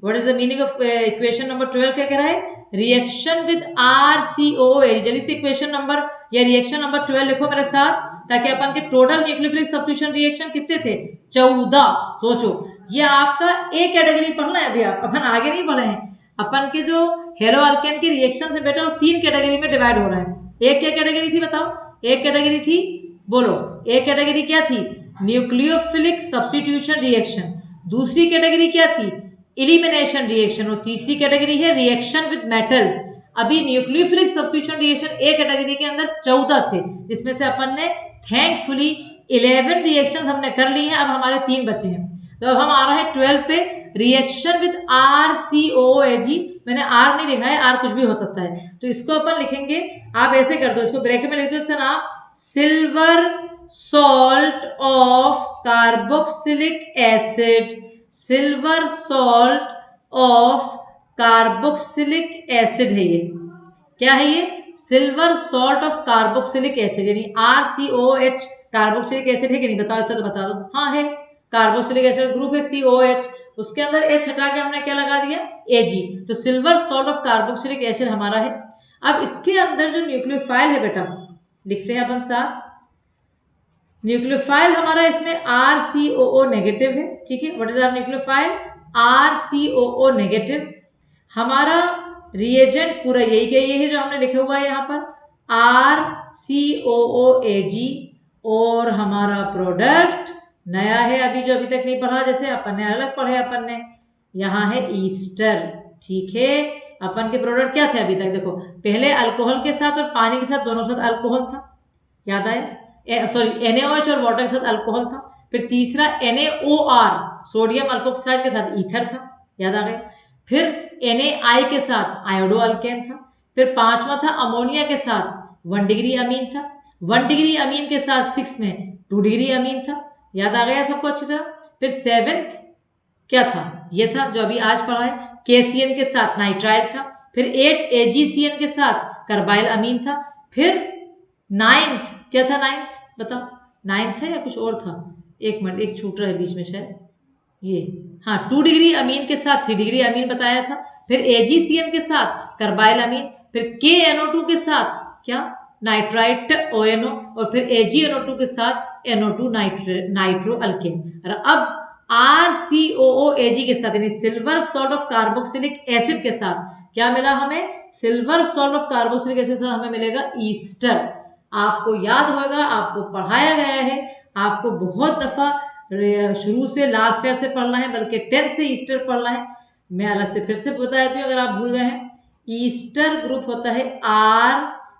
What is the meaning of equation number 12? क्या कह रहा है? Reaction with RCOOAg। जल्दी से इक्वेशन नंबर या रिएक्शन नंबर 12 लिखो मेरे साथ, ताकि अपन के टोटल न्यूक्लियोफिलिक सब्स्टिट्यूशन रिएक्शन कितने थे? 14। सोचो, ये आपका ए कैटेगरी पढ़ना है अभी, आप अपन आगे नहीं पढ़े हैं। अपन के जो हेलो अल्केन के रिएक्शन से बेटा वो 3 कैटेगरी में डिवाइड हो रहा है। एक क्या कैटेगरी थी बताओ? एक कैटेगरी थी, बोलो, एक कैटेगरी क्या थी? Nucleophilic substitution reaction. दूसरी कैटेगरी क्या थी? Elimination reaction. और तीसरी कैटेगरी है रिएक्शन विद मेटल्स। अभी nucleophilic substitution reaction A category के अंदर 14 थे, जिसमें से अपन ने थैंकफुली 11 रिएक्शन हमने कर ली हैं। अब हमारे 3 बचे हैं। तो अब हम आ रहे हैं 12 पे, रिएक्शन विद RCOOAg। मैंने R नहीं लिखा है, R कुछ भी हो सकता है, तो इसको अपन लिखेंगे, आप ऐसे कर दो, इसको ब्रैकेट में लिख दो, इसका नाम silver salt of carboxylic acid. Silver salt of carboxylic acid है ये। क्या है ये? Silver salt of carboxylic acid, यानी RCOH कार्बोक्सिलिक एसिड है कि नहीं? बताओ तो बता दो। हाँ है, कार्बोक्सिलिक एसिड ग्रुप है COH, उसके अंदर H हटा के हमने क्या लगा दिया? Ag। तो silver salt of carboxylic acid हमारा है। अब इसके अंदर जो न्यूक्लियोफाइल है बेटा, लिखते हैं अपन साथ। न्यूक्लियोफाइल हमारा इसमें RCOO नेगेटिव है, ठीक है। What is our nucleophile? RCOO negative. हमारा रिएजेंट पूरा यही है जो हमने लिखा हुआ है यहाँ पर, RCOOAg। और हमारा प्रोडक्ट नया है अभी, जो अभी तक नहीं पढ़ा, जैसे अपन ने अलग पढ़े, अपन ने यहाँ है ईस्टर, ठीक है। अपन के प्रोडक्ट क्या थे अभी तक? देखो, पहले अल्कोहल के साथ और पानी के साथ, दोनों साथ अल्कोहल था, याद आया? सॉरी, NaOH और वाटर के साथ अल्कोहल था। फिर तीसरा NaOR सोडियम अल्कोक्साइड के साथ ईथर था, याद आ गया। फिर Na के साथ आयोडो अल्केन था। फिर 5वां था अमोनिया के साथ 1 डिग्री अमीन था। 1 डिग्री अमीन के साथ 6 में 2 डिग्री अमीन था, याद आ गया सबको अच्छी तरह। फिर 7th क्या था? ये था जो अभी आज पढ़ा है, KCN के साथ नाइट्राइल था। फिर 8 AgCN के साथ कार्बाइल अमीन था। फिर 9th क्या था? 9th बताओ, 9th है या कुछ और था? एक मिनट, एक छूट रहा है बीच में शायद, ये हाँ, 2 डिग्री अमीन के साथ 3 डिग्री अमीन बताया था। फिर AgCN के साथ कार्बाइल अमीन। फिर KNO2 के साथ क्या? Nitrite ONO। और फिर AgNO2 के साथ NO2 नाइट्रो अल्केन। और अब RCOOAg के साथ, यानी silver salt of carboxylic acid के साथ क्या मिला हमें? Silver salt of carboxylic acid के साथ हमें मिलेगा ईस्टर। आपको याद होगा, आपको पढ़ाया गया है, आपको बहुत दफा शुरू से लास्ट ईयर से पढ़ना है, बल्कि 10th से ईस्टर पढ़ना है। मैं अलग से फिर से बता देती हूँ अगर आप भूल गए हैं। ईस्टर ग्रुप होता है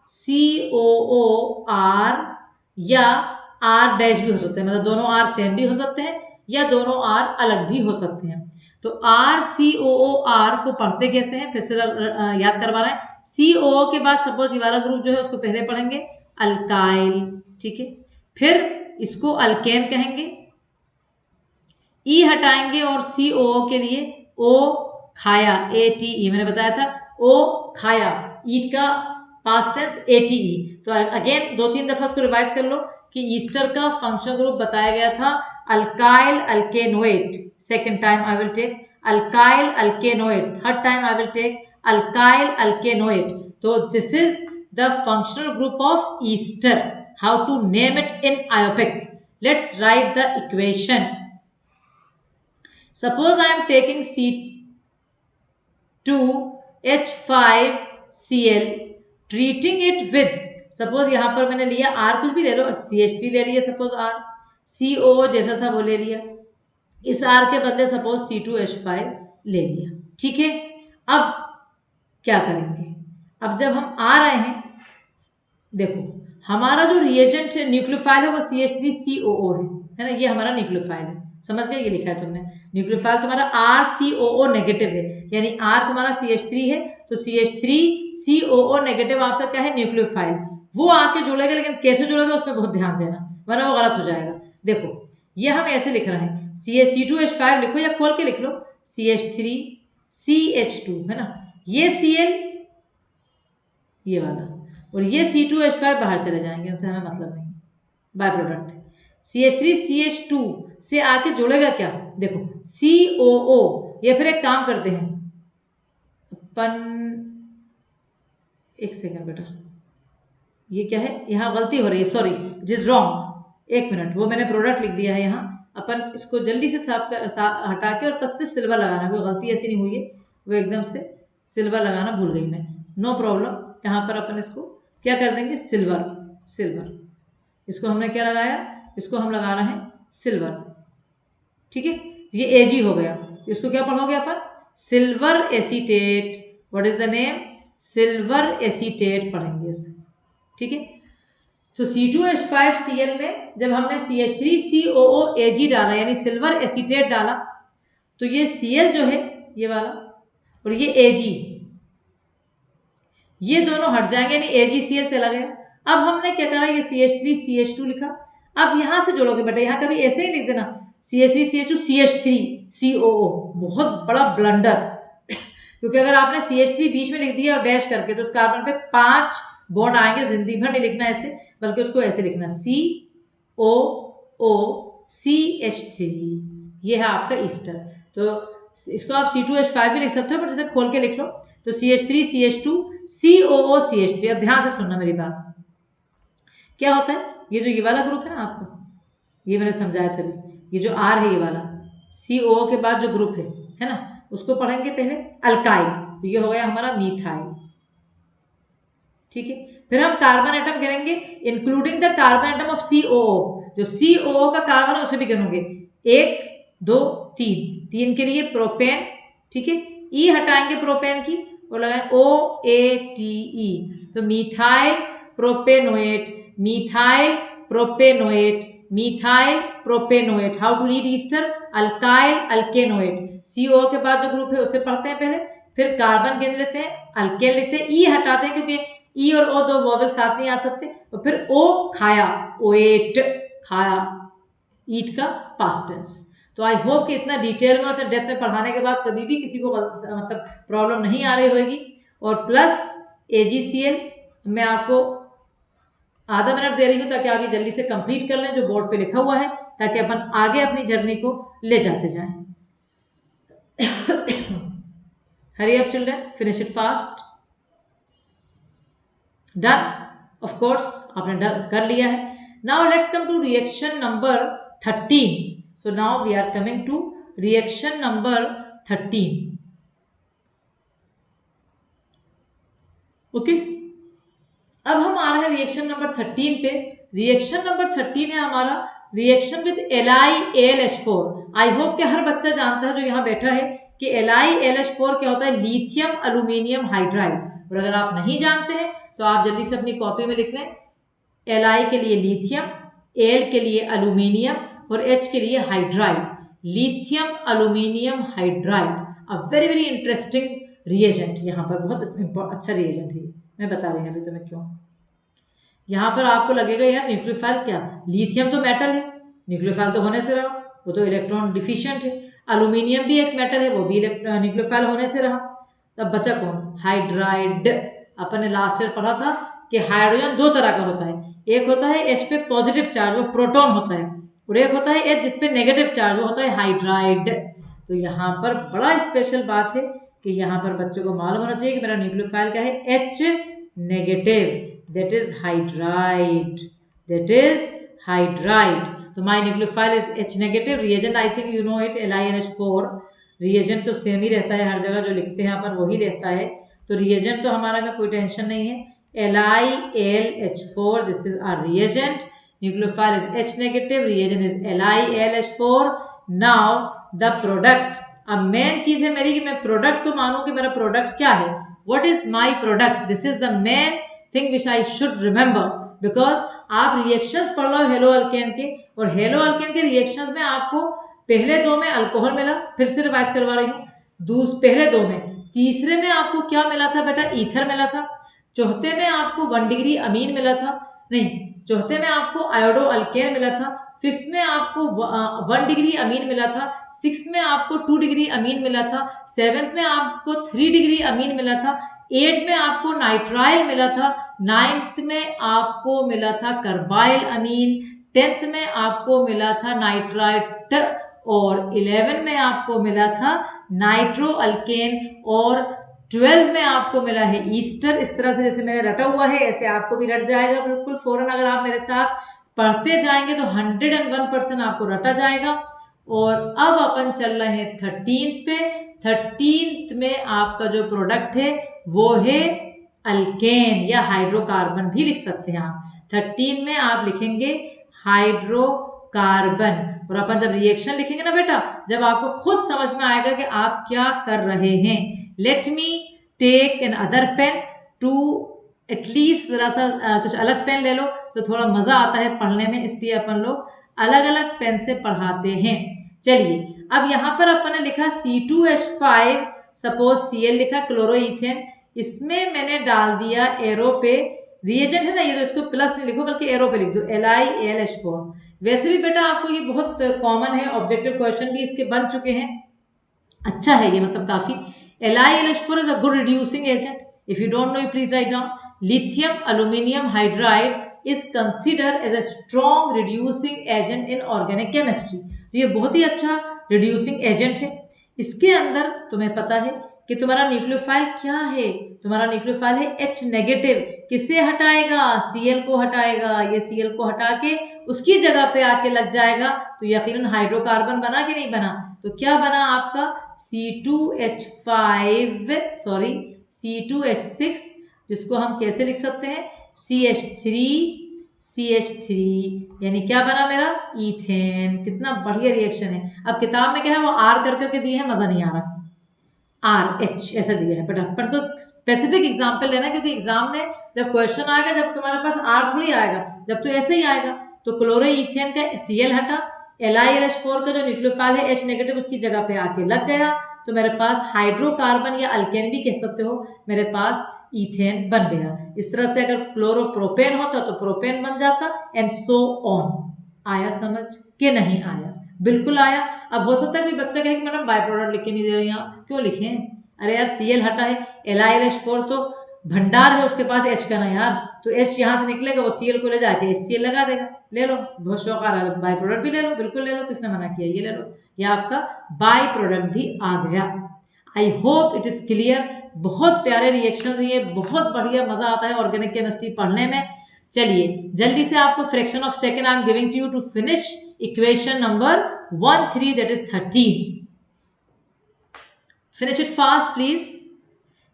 RCOOR या R डैश भी हो सकते हैं, मतलब दोनों R सेम भी हो सकते हैं या दोनों R अलग भी हो सकते हैं। तो RCOOR को पढ़ते कैसे हैं, फिर से याद करवा रहे हैं। COO के बाद सपोज ये वाला ग्रुप जो है उसको पहले पढ़ेंगे अल्काइल, ठीक है, फिर इसको अल्केन कहेंगे, ई हटाएंगे और COO के लिए O खाया, ATE मैंने बताया था, O खाया, ईट का पास्ट टेंस ATE। तो अगेन 2-3 दफा इसको रिवाइज कर लो कि ईस्टर का फंक्शनल ग्रुप बताया गया था alkyl alkanoate, second time I will take alkyl alkanoate, third time I will take alkyl alkanoate. तो this is the functional group of ester, how to name it in IUPAC। Let's write the equation. Suppose I am taking C2H5Cl, treating it with, suppose यहां पर मैंने लिया R, कुछ भी ले लो, CH3 ले लिया, सपोज R, COO जैसा था वो ले लिया, इस R के बदले सपोज C2H5 ले लिया, ठीक है। अब क्या करेंगे, अब जब हम आ रहे हैं, देखो हमारा जो रिएजेंट है न्यूक्लियोफाइल है वो CH3COO है ना, ये हमारा न्यूक्लियोफाइल है, समझ गए, ये लिखा है तुमने, न्यूक्लियोफाइल तुम्हारा RCOO नेगेटिव है, यानी R तुम्हारा CH3 है, तो CH3COO नेगेटिव आपका क्या है, न्यूक्लियोफाइल, वो आके जुड़ेगा, लेकिन कैसे जुड़ेगा उसमें बहुत ध्यान देना, वरना वो गलत हो जाएगा। देखो ये हम ऐसे लिख रहे हैं, C2H5 लिखो या खोल के लिख लो, CH3CH2 है ना, ये Cl ये वाला, और ये C2H5 बाहर चले जाएंगे, इनसे हमें मतलब नहीं, बाय प्रोडक्ट। CH3CH2 से आके जुड़ेगा क्या, देखो COO, या फिर एक काम करते हैं अपन, एक सेकंड बेटा, ये क्या है, यहाँ गलती हो रही है, सॉरी इट इज रॉन्ग, एक मिनट, वो मैंने प्रोडक्ट लिख दिया है यहाँ, अपन इसको जल्दी से हटा के और बस से सिल्वर लगाना, कोई गलती ऐसी नहीं हुई है, वो एकदम से सिल्वर लगाना भूल गई मैं, नो प्रॉब्लम, यहाँ पर अपन इसको क्या कर देंगे, सिल्वर, सिल्वर, इसको हमने क्या लगाया, इसको हम लगा रहे हैं सिल्वर, ठीक है, ये Ag हो गया, इसको क्या पढ़ोगे अपन, silver acetate, what is the name, silver acetate पढ़ेंगे इसे, ठीक है। तो C2H5Cl में जब हमने CH3COO Ag डाला यानी सिल्वर एसीटेट डाला, तो ये Cl जो है ये वाला और ये Ag, ये दोनों हट जाएंगे, यानी AgCl चला गया। अब हमने क्या करा, ये CH3CH2 लिखा, अब यहां से जोड़ोगे बेटा, यहाँ कभी ऐसे ही लिख देना CH3CH2 CH3COO, बहुत बड़ा ब्लंडर क्योंकि अगर आपने CH3 बीच में लिख दिया और डैश करके, तो उस कार्बन पे 5 बॉन्ड आएंगे, जिंदगी भर नहीं लिखना ऐसे, बल्कि उसको ऐसे लिखना COOCH3, ये है आपका ईस्टर। तो इसको आप C2H5 भी लिख सकते हो, पर जैसे खोल के लिख लो, तो CH3CH2 COOCH3। अब ध्यान से सुनना मेरी बात, क्या होता है, ये जो ये वाला ग्रुप है ना आपका, ये मैंने समझाया तभी, ये जो R है ये वाला, COO के बाद जो ग्रुप है ना, उसको पढ़ेंगे पहले अल्काइल, तो ये हो गया हमारा मीथाइल, ठीक है। फिर हम कार्बन एटम गिनेंगे including the carbon atom of COO, जो COO का कार्बन है उसे भी गिनोगे, 1 2 3 के लिए प्रोपेन, ठीक है, ई हटाएंगे प्रोपेन की और लगाएं OATE, तो methyl propanoate, methyl propanoate, methyl propanoate. How to read ester, alkyl alkanoate. COO के बाद जो ग्रुप है उसे पढ़ते हैं पहले, फिर कार्बन गिन लेते हैं, अल्केन लिखते हैं, ई हटाते हैं क्योंकि ई और ओ दो वोवेल साथ नहीं आ सकते, और फिर ओ खाया, ओएट खाया, ईट का पास्ट टेंस। तो आई होप कि इतना डिटेल में और डेप्थ में पढ़ाने के बाद कभी भी किसी को मतलब प्रॉब्लम नहीं आ रही होगी। और प्लस AgCl मैं आपको आधा मिनट दे रही हूँ ताकि आप ये जल्दी से कंप्लीट कर लें जो बोर्ड पे लिखा हुआ है, ताकि अपन आगे अपनी जर्नी को ले जाते जाएं। Hurry up children, finish it fast. Done, of course आपने डन कर लिया है। Now let's come to reaction number 13। So now we are coming to reaction number 13। Okay, अब हम आ रहे हैं रिएक्शन नंबर 13 पे। रिएक्शन नंबर 13 है हमारा reaction with LiAlH4। I hope कि हर बच्चा जानता है जो यहाँ बैठा है कि LiAlH4 क्या होता है, लिथियम अल्यूमिनियम हाइड्राइड। और अगर आप नहीं जानते हैं तो आप जल्दी से अपनी कॉपी में लिख लें, Li के लिए लिथियम, Al के लिए अल्यूमिनियम और H के लिए hydride. Lithium aluminium hydride, a very very interesting reagent. यहाँ पर बहुत अच्छा रिएजेंट है, मैं बता रही हूँ अभी तुम्हें क्यों। यहाँ पर आपको लगेगा यार न्यूक्लियोफाइल क्या, लिथियम तो मेटल है, न्यूक्लियोफाइल तो होने से रहा, वो तो इलेक्ट्रॉन डिफिशिएंट है। अल्यूमिनियम भी एक मेटल है, वो भी न्यूक्लियोफाइल होने से रहा। तब बचा कौन, हाइड्राइड। अपन ने लास्ट ईयर पढ़ा था कि हाइड्रोजन दो तरह का होता है, एक होता है H पे पॉजिटिव चार्ज, वो प्रोटॉन होता है, और एक होता है H जिसपे नेगेटिव चार्ज, वो होता है हाइड्राइड। तो यहाँ पर बड़ा स्पेशल बात है कि यहाँ पर बच्चों को मालूम होना चाहिए कि मेरा न्यूक्लियोफाइल क्या है, H negative, that is hydride, that is hydride. तो my nucleophile is H negative, reagent I think you know it, LiNH4, reagent तो सेम ही रहता है हर जगह, जो लिखते हैं अपन वही रहता है, तो reagent तो हमारा में कोई टेंशन नहीं है, LiLH4, this is our reagent, nucleophile is H negative, reagent is LiLH4. Now the product, अब मेन चीज है मेरी कि मैं प्रोडक्ट को मानूं कि मेरा प्रोडक्ट क्या है, what is my product, this is the main thing which I should remember, because आप रिएक्शंस पढ़ लो हेलो अल्केन के, और हेलो अल्केन के रिएक्शंस में आपको पहले दो में अल्कोहल मिला, फिर से रिवाइज करवा रही हूँ, पहले दो में, तीसरे में आपको क्या मिला था बेटा, ईथर मिला था, चौथे में आपको 1 डिग्री अमीन मिला था, नहीं चौथे में आपको आयोडो अल्केन मिला था, फिफ्थ में आपको 1 डिग्री अमीन मिला था, सिक्स में आपको 2 डिग्री अमीन मिला था, सेवेंथ में आपको 3 डिग्री अमीन मिला था, 8 में आपको नाइट्राइल मिला था, 9th में आपको मिला था कार्बाइल अमीन, 10th में आपको मिला था नाइट्राइट, और 11 में आपको मिला था नाइट्रो अल्केन, और 12 में आपको मिला है ईस्टर। इस तरह से जैसे मैंने रटा हुआ है ऐसे आपको भी रट जाएगा बिल्कुल फौरन, अगर आप मेरे साथ पढ़ते जाएंगे तो 101% आपको रटा जाएगा। और अब अपन चल रहे हैं 13th पे, 13th में आपका जो प्रोडक्ट है वो है अल्केन या हाइड्रोकार्बन भी लिख सकते हैं आप। 13 में आप लिखेंगे हाइड्रोकार्बन, और अपन जब रिएक्शन लिखेंगे ना बेटा, जब आपको खुद समझ में आएगा कि आप क्या कर रहे हैं। Let me take another pen to at least जरा सा कुछ अलग पेन ले लो तो थोड़ा मजा आता है पढ़ने में, इसलिए अपन लोग अलग अलग पेन से पढ़ाते हैं। चलिए अब यहाँ पर अपन ने लिखा C2H5, सपोज Cl लिखा क्लोरोइथेन, इसमें मैंने डाल दिया एरो पे, रिएजेंट है ना ये, तो इसको प्लस नहीं लिखो बल्कि एरो पे लिख दो LiLH4। वैसे भी बेटा आपको ये बहुत कॉमन है, ऑब्जेक्टिव क्वेश्चन भी इसके बन चुके हैं, अच्छा है ये मतलब काफी। LiLH4 is a good reducing agent, if you don't know please write down. Lithium aluminium hydride is considered as a strong reducing agent in organic chemistry, तो ये बहुत ही अच्छा रिड्यूसिंग एजेंट है। इसके अंदर तुम्हें पता है कि तुम्हारा न्यूक्लियोफाइल क्या है, तुम्हारा न्यूक्लियोफाइल है H नेगेटिव, किसे हटाएगा, Cl को हटाएगा, ये Cl को हटा के उसकी जगह पे आके लग जाएगा, तो यकीनन हाइड्रोकार्बन बना कि नहीं बना, तो क्या बना आपका C2H6, जिसको हम कैसे लिख सकते हैं CH3, यानी क्या बना मेरा ईथेन। कितना बढ़िया रिएक्शन है। अब किताब में क्या है वो R कर करके दिए हैं, मजा नहीं आ रहा, RH ऐसा दिया है, बट अपन को स्पेसिफिक एग्जाम्पल लेना है, क्योंकि एग्जाम में जब क्वेश्चन आएगा, जब तुम्हारे पास R थोड़ी आएगा, जब तो ऐसे ही आएगा। तो क्लोरोइथेन का Cl हटा, LiLH4 का जो न्यूक्लियोफाइल है H नेगेटिव उसकी जगह पे आके लग गया, तो मेरे पास हाइड्रोकार्बन या अल्केन भी कह सकते हो, मेरे पास ईथेन बन गया। इस तरह से अगर क्लोरोप्रोपेन होता तो प्रोपेन बन जाता, एंड सो ऑन। आया समझ के नहीं आया? बिल्कुल आया। अब हो सकता है कोई बच्चा कहे कि मैडम बाय प्रोडक्ट लिख के नहीं दे रहे, यहाँ क्यों लिखे? अरे यार Cl हटा है, LiLH4 तो भंडार है उसके पास H का ना यार, तो H यहाँ से निकलेगा, वो Cl को ले जाके HCl लगा देगा। ले लो, बहुत शौक आ रहा है, बाय प्रोडक्ट भी ले लो, बिल्कुल ले लो, किसने मना किया, ये ले लो, ये आपका बाय प्रोडक्ट भी आ गया। I hope it is clear. बहुत प्यारे रिएक्शन है ये, बहुत बढ़िया, मजा आता है ऑर्गेनिक केमिस्ट्री पढ़ने में। चलिए जल्दी से आपको fraction of second I am giving to you to finish equation number 13, that is 13. Finish it fast please.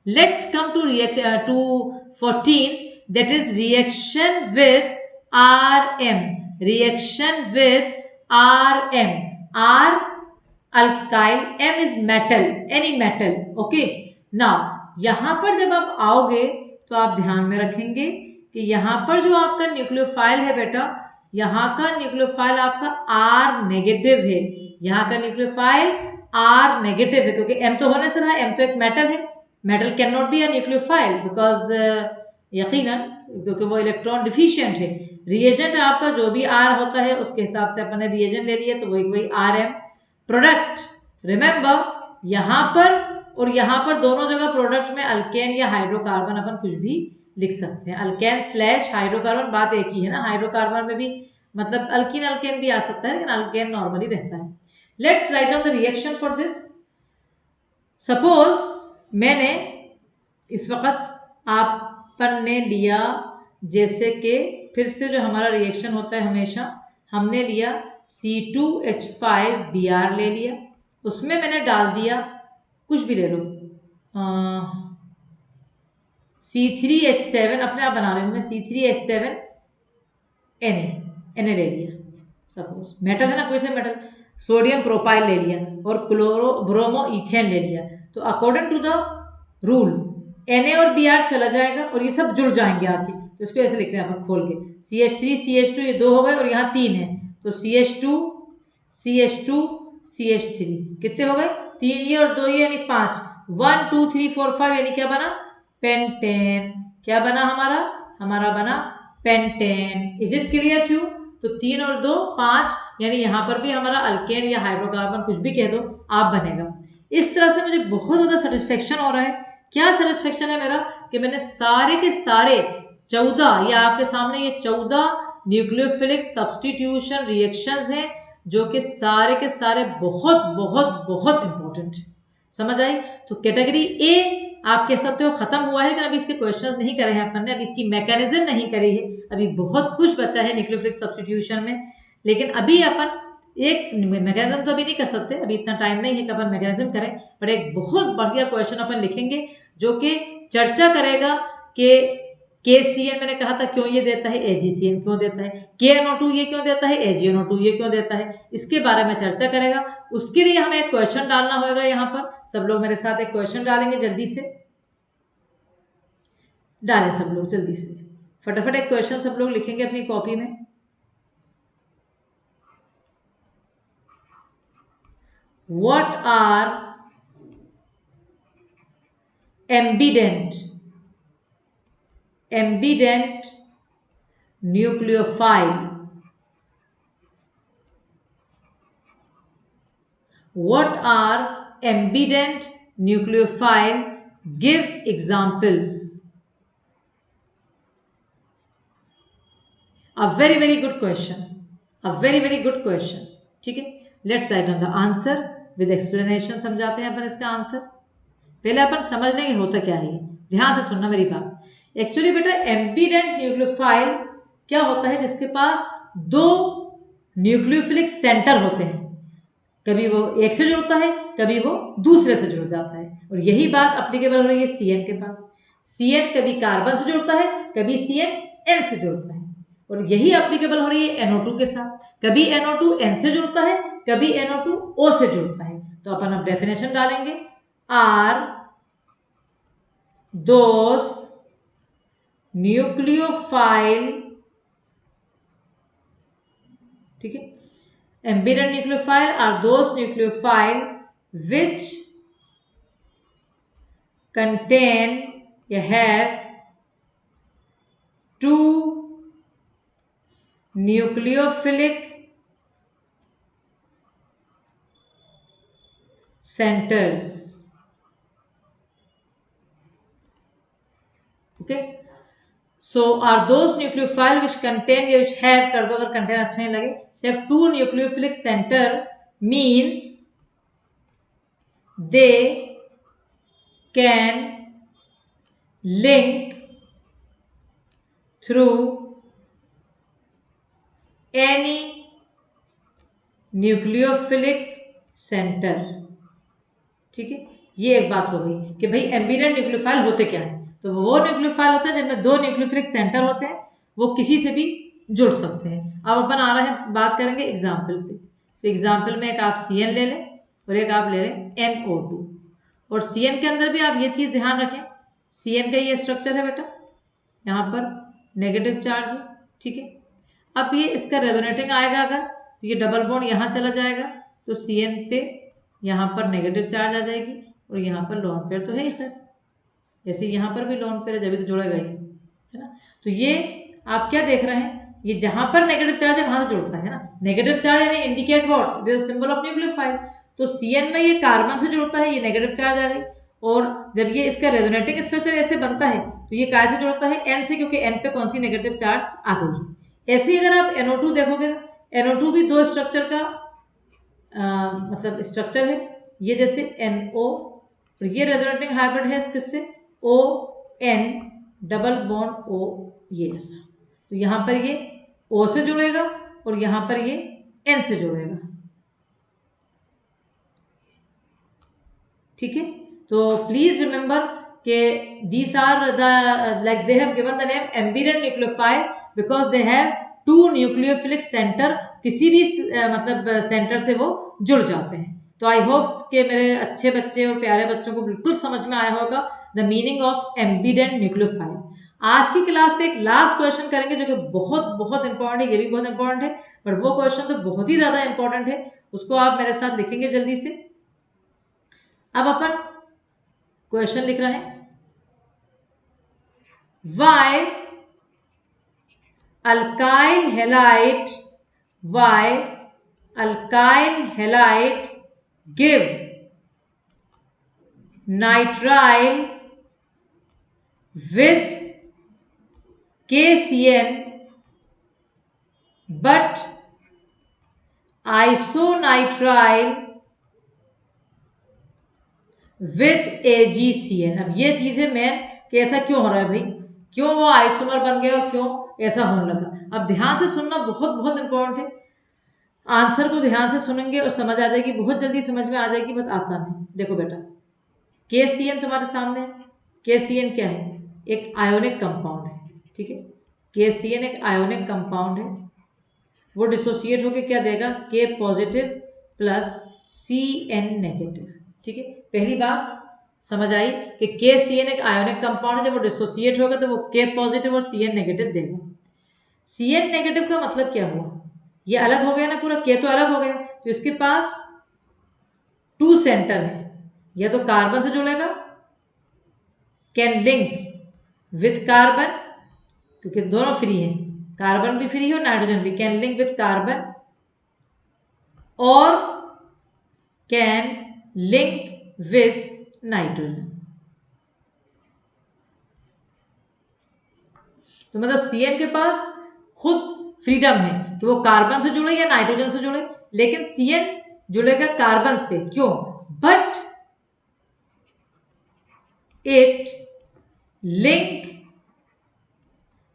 Let's come to 14, that is reaction with Rm. Reaction with Rm. R alkyl, M is metal, any metal. Okay. Now यहां पर जब आप आओगे तो आप ध्यान में रखेंगे कि यहां पर जो आपका न्यूक्लियोफाइल है बेटा, यहाँ का न्यूक्लियोफाइल आपका R नेगेटिव है, यहाँ का न्यूक्लियोफाइल R नेगेटिव है, क्योंकि M तो होने से रहा है, M तो एक मेटल है, metal can not be a nucleophile because यकीनन क्योंकि वो इलेक्ट्रॉन डिफिशियंट है। रिएजेंट आपका जो भी R होता है उसके हिसाब से अपन ने रिएजेंट ले लिया, तो वही RM। प्रोडक्ट रिमेंबर यहाँ पर और यहाँ पर दोनों जगह प्रोडक्ट में अल्केन या हाइड्रोकार्बन अपन कुछ भी लिख सकते हैं। अल्केन / हाइड्रोकार्बन बात एक ही है ना, हाइड्रोकार्बन में भी मतलब अल्किन अल्केन भी आ सकता है, लेकिन अल्केन नॉर्मली रहता है। Let's write down the reaction for this. Suppose मैंने इस वक्त आपन ने लिया जैसे कि फिर से जो हमारा रिएक्शन होता है हमेशा, हमने लिया C2H5Br ले लिया, उसमें मैंने डाल दिया कुछ भी ले लो, C3H7 अपने आप बना रहे हूँ मैं, C3H7 Na ले लिया। सपोज मेटल है ना, कोई सा मेटल, सोडियम प्रोपाइल ले लिया और क्लोरो ब्रोमो इथेन ले लिया। तो according to the rule Na और Br चला जाएगा और ये सब जुड़ जाएंगे आके, तो इसको ऐसे लिखते हैं अपन खोल के, CH3 CH2 ये 2 हो गए और यहाँ 3 है, तो CH2 CH2 CH3 कितने हो गए, 3 ये और 2 ये यानी 5, 1 2 3 4 5 यानी क्या बना, पेंटेन। क्या बना हमारा बना pentane. Is it clear to? तो 3 और 2 5, यानी यहाँ पर भी हमारा अल्केन या हाइड्रोकार्बन कुछ भी कह दो आप बनेगा। इस तरह से मुझे बहुत ज्यादा सेटिस्फेक्शन हो रहा है। क्या सेटिस्फेक्शन है मेरा कि मैंने सारे के सारे 14 या आपके सामने ये 14 न्यूक्लियोफिलिक सब्स्टिट्यूशन रिएक्शंस हैं जो कि सारे के सारे बहुत बहुत बहुत इंपॉर्टेंट है। समझ आई? तो कैटेगरी ए आप कह सकते हो खत्म हुआ है, लेकिन अभी इसके क्वेश्चंस नहीं करे हैं अपन ने, अभी इसकी मैकेनिज्म नहीं करी है, अभी बहुत कुछ बचा है न्यूक्लियोफिलिक सब्स्टिट्यूशन में। लेकिन अभी अपन एक मैकेनिज्म तो अभी नहीं कर सकते, अभी इतना टाइम नहीं है कि अपन मैकेनिज्म करें, पर एक बहुत बढ़िया क्वेश्चन अपन लिखेंगे जो कि चर्चा करेगा कि KCN मैंने कहा था क्यों ये देता है, AgCN क्यों देता है, KNO2 ये क्यों देता है, AgNO2 ये क्यों देता है, इसके बारे में चर्चा करेगा। उसके लिए हमें एक क्वेश्चन डालना होगा। यहाँ पर सब लोग मेरे साथ एक क्वेश्चन डालेंगे, जल्दी से डालें सब लोग, जल्दी से फटाफट एक क्वेश्चन सब लोग लिखेंगे अपनी कॉपी में। What are ambident nucleophile? What are ambident nucleophile? Give examples. A very very good question. A very very good question. ठीक है, let's write down the answer with explanation। समझाते हैं अपन इसका आंसर। पहले अपन समझ लेंगे होता क्या है, ध्यान से सुनना मेरी बात। एक्चुअली बेटा एम्बीडेंट न्यूक्लियोफाइल क्या होता है, जिसके पास 2 न्यूक्लियोफिलिक सेंटर होते हैं, कभी वो एक से जुड़ता है कभी वो दूसरे से जुड़ जाता है, और यही बात एप्लीकेबल हो रही है CN के पास। CN कभी कार्बन से जुड़ता है कभी CN N से जुड़ता है, और यही एप्लीकेबल हो रही है NO2 के साथ, कभी NO2 N से जुड़ता है कभी NO2 O से जुड़ता है। तो अपन अब डेफिनेशन डालेंगे, आर दोस न्यूक्लियोफाइल, ठीक है, ambident nucleophile are those nucleophile which contain या have 2 nucleophilic centers। okay, so are those nucleophile which contain या which have कर दो अगर contain अच्छा नहीं लगे, have 2 nucleophilic center means they can link through any nucleophilic centre. ठीक है, ये एक बात हो गई कि भाई एम्बीडेंट न्यूक्लियोफाइल होते क्या है। तो वो न्यूक्लियोफाइल होते हैं जिनमें 2 न्यूक्लियोफिलिक सेंटर होते हैं, वो किसी से भी जुड़ सकते हैं। अब अपन आ रहे हैं बात करेंगे एग्जाम्पल पे। तो एग्जाम्पल में एक आप CN ले लें और एक आप ले लें NO2, और CN के अंदर भी आप ये चीज़ ध्यान रखें, CN का ये स्ट्रक्चर है बेटा, यहाँ पर नेगेटिव चार्ज है। ठीक है, अब ये इसका रेजोनेटिंग आएगा अगर, तो ये डबल बॉन्ड यहाँ चला जाएगा, तो Cn पे यहाँ पर नेगेटिव चार्ज आ जाएगी और यहाँ पर लोन पेयर तो है ही खैर, जैसे यहाँ पर भी लोन पेयर है जब भी तो जुड़ेगा ही, है ना। तो ये आप क्या देख रहे हैं, ये जहाँ पर नेगेटिव चार्ज है वहां से जुड़ता है ना। नेगेटिव चार्ज यानी indicate what, it is symbol of nucleophile. तो Cn में ये कार्बन से जुड़ता है, ये नेगेटिव चार्ज आ गई, और जब ये इसका रेजोनेटिंग स्ट्रक्चर ऐसे बनता है तो ये काय से जुड़ता है, N से, क्योंकि N पे कौन सी नेगेटिव चार्ज आ गई है। ऐसे ही अगर आप NO2 देखोगे, NO2 भी दो स्ट्रक्चर का मतलब स्ट्रक्चर है, ये जैसे NO और ये रेजोनेटिंग हाइब्रिड है किससे, ON डबल बॉन्ड O, ये ऐसा। तो यहाँ पर ये O से जुड़ेगा और यहाँ पर ये N से जुड़ेगा, ठीक है। तो प्लीज रिमेंबर के these are the like they have given the name ambident nucleophile because they have two nucleophilic center, किसी भी मतलब सेंटर से वो जुड़ जाते हैं। तो आई होप कि मेरे अच्छे बच्चे और प्यारे बच्चों को बिल्कुल समझ में आया होगा the meaning of ambient nucleophile. आज की क्लास का एक लास्ट क्वेश्चन करेंगे जो कि बहुत बहुत इंपॉर्टेंट है, ये भी बहुत इंपॉर्टेंट है, पर वो क्वेश्चन तो बहुत ही ज्यादा इंपॉर्टेंट है, उसको आप मेरे साथ लिखेंगे जल्दी से। अब अपन क्वेश्चन लिख रहे हैं, why alkyl halide give nitrile with KCN but isonitrile with AgCN। अब ये चीज है मेन कि ऐसा क्यों हो रहा है भाई, क्यों वो आइसोमर बन गया और क्यों ऐसा होने लगा। अब ध्यान से सुनना बहुत बहुत इंपॉर्टेंट है, आंसर को ध्यान से सुनेंगे और समझ आ जाएगी, बहुत जल्दी समझ में आ जाएगी, बहुत आसान है। देखो बेटा, KCN तुम्हारे सामने है। KCN क्या है, एक आयोनिक कंपाउंड है, ठीक है। KCN एक आयोनिक कंपाउंड है, वो डिसोसिएट होके क्या देगा, K positive plus Cn negative, ठीक है। पहली बात समझ आई कि KCN एक आयोनिक कंपाउंड है, जब वो डिसोसिएट होगा तो वो K पॉजिटिव और Cn नेगेटिव देगा। Cn नेगेटिव का मतलब क्या हुआ, ये अलग हो गया ना पूरा, K तो अलग हो गया, तो इसके पास 2 सेंटर है, या तो कार्बन से जुड़ेगा, कैन लिंक विथ कार्बन, क्योंकि दोनों फ्री हैं, कार्बन भी फ्री है और नाइट्रोजन भी, कैन लिंक विथ कार्बन और कैन लिंक विथ नाइट्रोजन। तो मतलब Cn के पास खुद फ्रीडम है कि वो कार्बन से जुड़े या नाइट्रोजन से जुड़े, लेकिन Cn जुड़ेगा कार्बन से, क्यों, but it link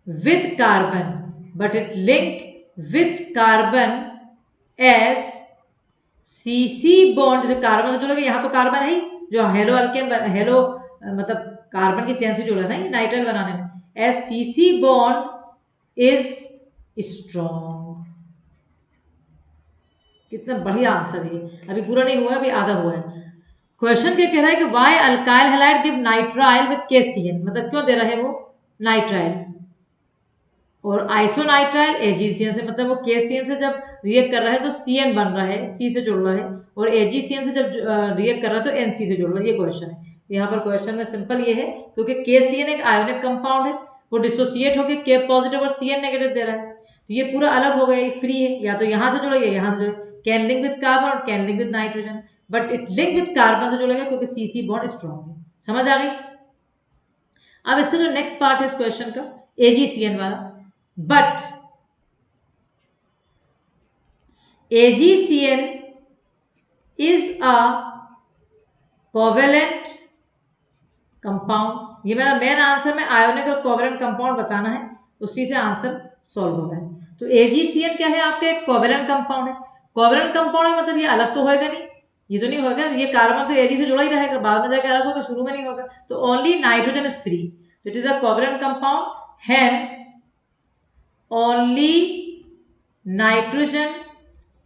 with carbon, but it link with carbon as CC bond। जो कार्बन से जुड़ेगा, यहाँ तो कार्बन है ही, जो हेलो अल्केन, हेलो मतलब कार्बन की चेन से जुड़ा है ना नाइट्राइल बनाने में, as CC bond is strong। कितना बढ़िया आंसर है, अभी पूरा नहीं हुआ, अभी आधा हुआ है। क्वेश्चन क्या कह रहा है कि why alkyl halide give nitrile with KCN, मतलब क्यों दे रहा है वो नाइट्राइल, और आइसोनाइट्राइल AgCN से, मतलब वो KCN से जब रिएक्ट कर रहा है तो Cn बन रहा है, C से जुड़ रहा है, और AgCN से जब रिएक्ट कर रहा है तो NC से जुड़ रहा है। ये क्वेश्चन है, यहाँ पर क्वेश्चन में सिंपल ये है, क्योंकि KCN एक आयोनिक कंपाउंड है, वो डिसोसिएट होकर K पॉजिटिव और Cn नेगेटिव दे रहा है, तो ये पूरा अलग हो गया, फ्री है, या तो यहाँ से जुड़े या यहाँ से जुड़े, कैन लिंक विद कार्बन और can link with nitrogen, but it link with carbon से जुड़ेगा क्योंकि CC बॉन्ड स्ट्रॉन्ग है। समझ आ गई। अब इसका जो नेक्स्ट पार्ट है इस क्वेश्चन का, AgCN वाला, but AgCN is a covalent compound। ये मेरा मेन आंसर में आयोनिक और कोवेलेंट कंपाउंड बताना है, उसी से आंसर सॉल्व हो रहा है। तो AgCN क्या है, आपका एक कोवेलेंट कंपाउंड है। कोवेलेंट कंपाउंड है मतलब ये अलग तो होएगा नहीं, ये तो नहीं होगा, ये कार्बन तो Ag से जुड़ा ही रहेगा, बाद में जाकर अलग होगा, शुरू में नहीं होगा, तो ओनली नाइट्रोजन इज फ्री, तो it is a covalent compound, hence only nitrogen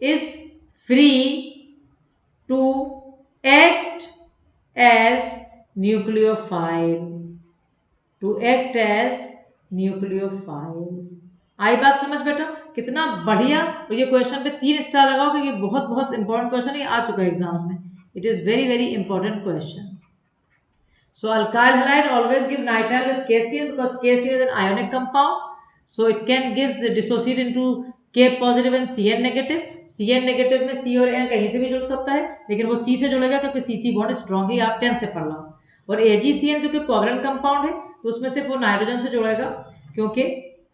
is free to act as nucleophile, to act as nucleophile। आई बात समझ बेटा कितना बढ़िया। और ये क्वेश्चन पे 3 स्टार लगाओ कि ये बहुत बहुत इंपॉर्टेंट क्वेश्चन है, ये आ चुका है एग्जाम्स में। It is very very important question. So alkyl halide always give nitrile with KCl because KCl is an ionic compound. So it can gives dissociate into K positive and Cn negative. Cn negative में C और N कहीं से भी जुड़ सकता है, लेकिन वो C से जुड़ेगा क्योंकि CC बॉन्ड स्ट्रॉन्ग है, आप 10 से पढ़ लो। और AgCN क्योंकि कोवलेंट कंपाउंड है तो उसमें से वो नाइट्रोजन से जुड़ेगा क्योंकि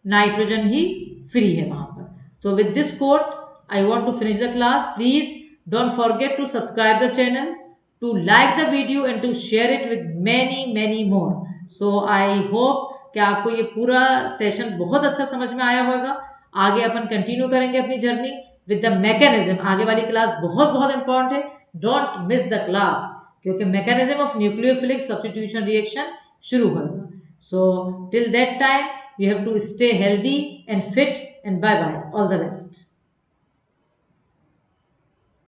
नाइट्रोजन ही फ्री है वहां पर। तो with this quote I want to finish the class. Please don't forget to subscribe the channel, to like the video and to share it with many more. So I hope कि आपको ये पूरा session बहुत अच्छा समझ में आया होगा। आगे अपन कंटिन्यू करेंगे अपनी जर्नी विद द मैकेनिज्म। आगे वाली क्लास बहुत इंपॉर्टेंट है, डोंट मिस द क्लास, क्योंकि mechanism of nucleophilic substitution reaction शुरू होगा। So till that time you have to stay healthy and fit and bye bye, all the best.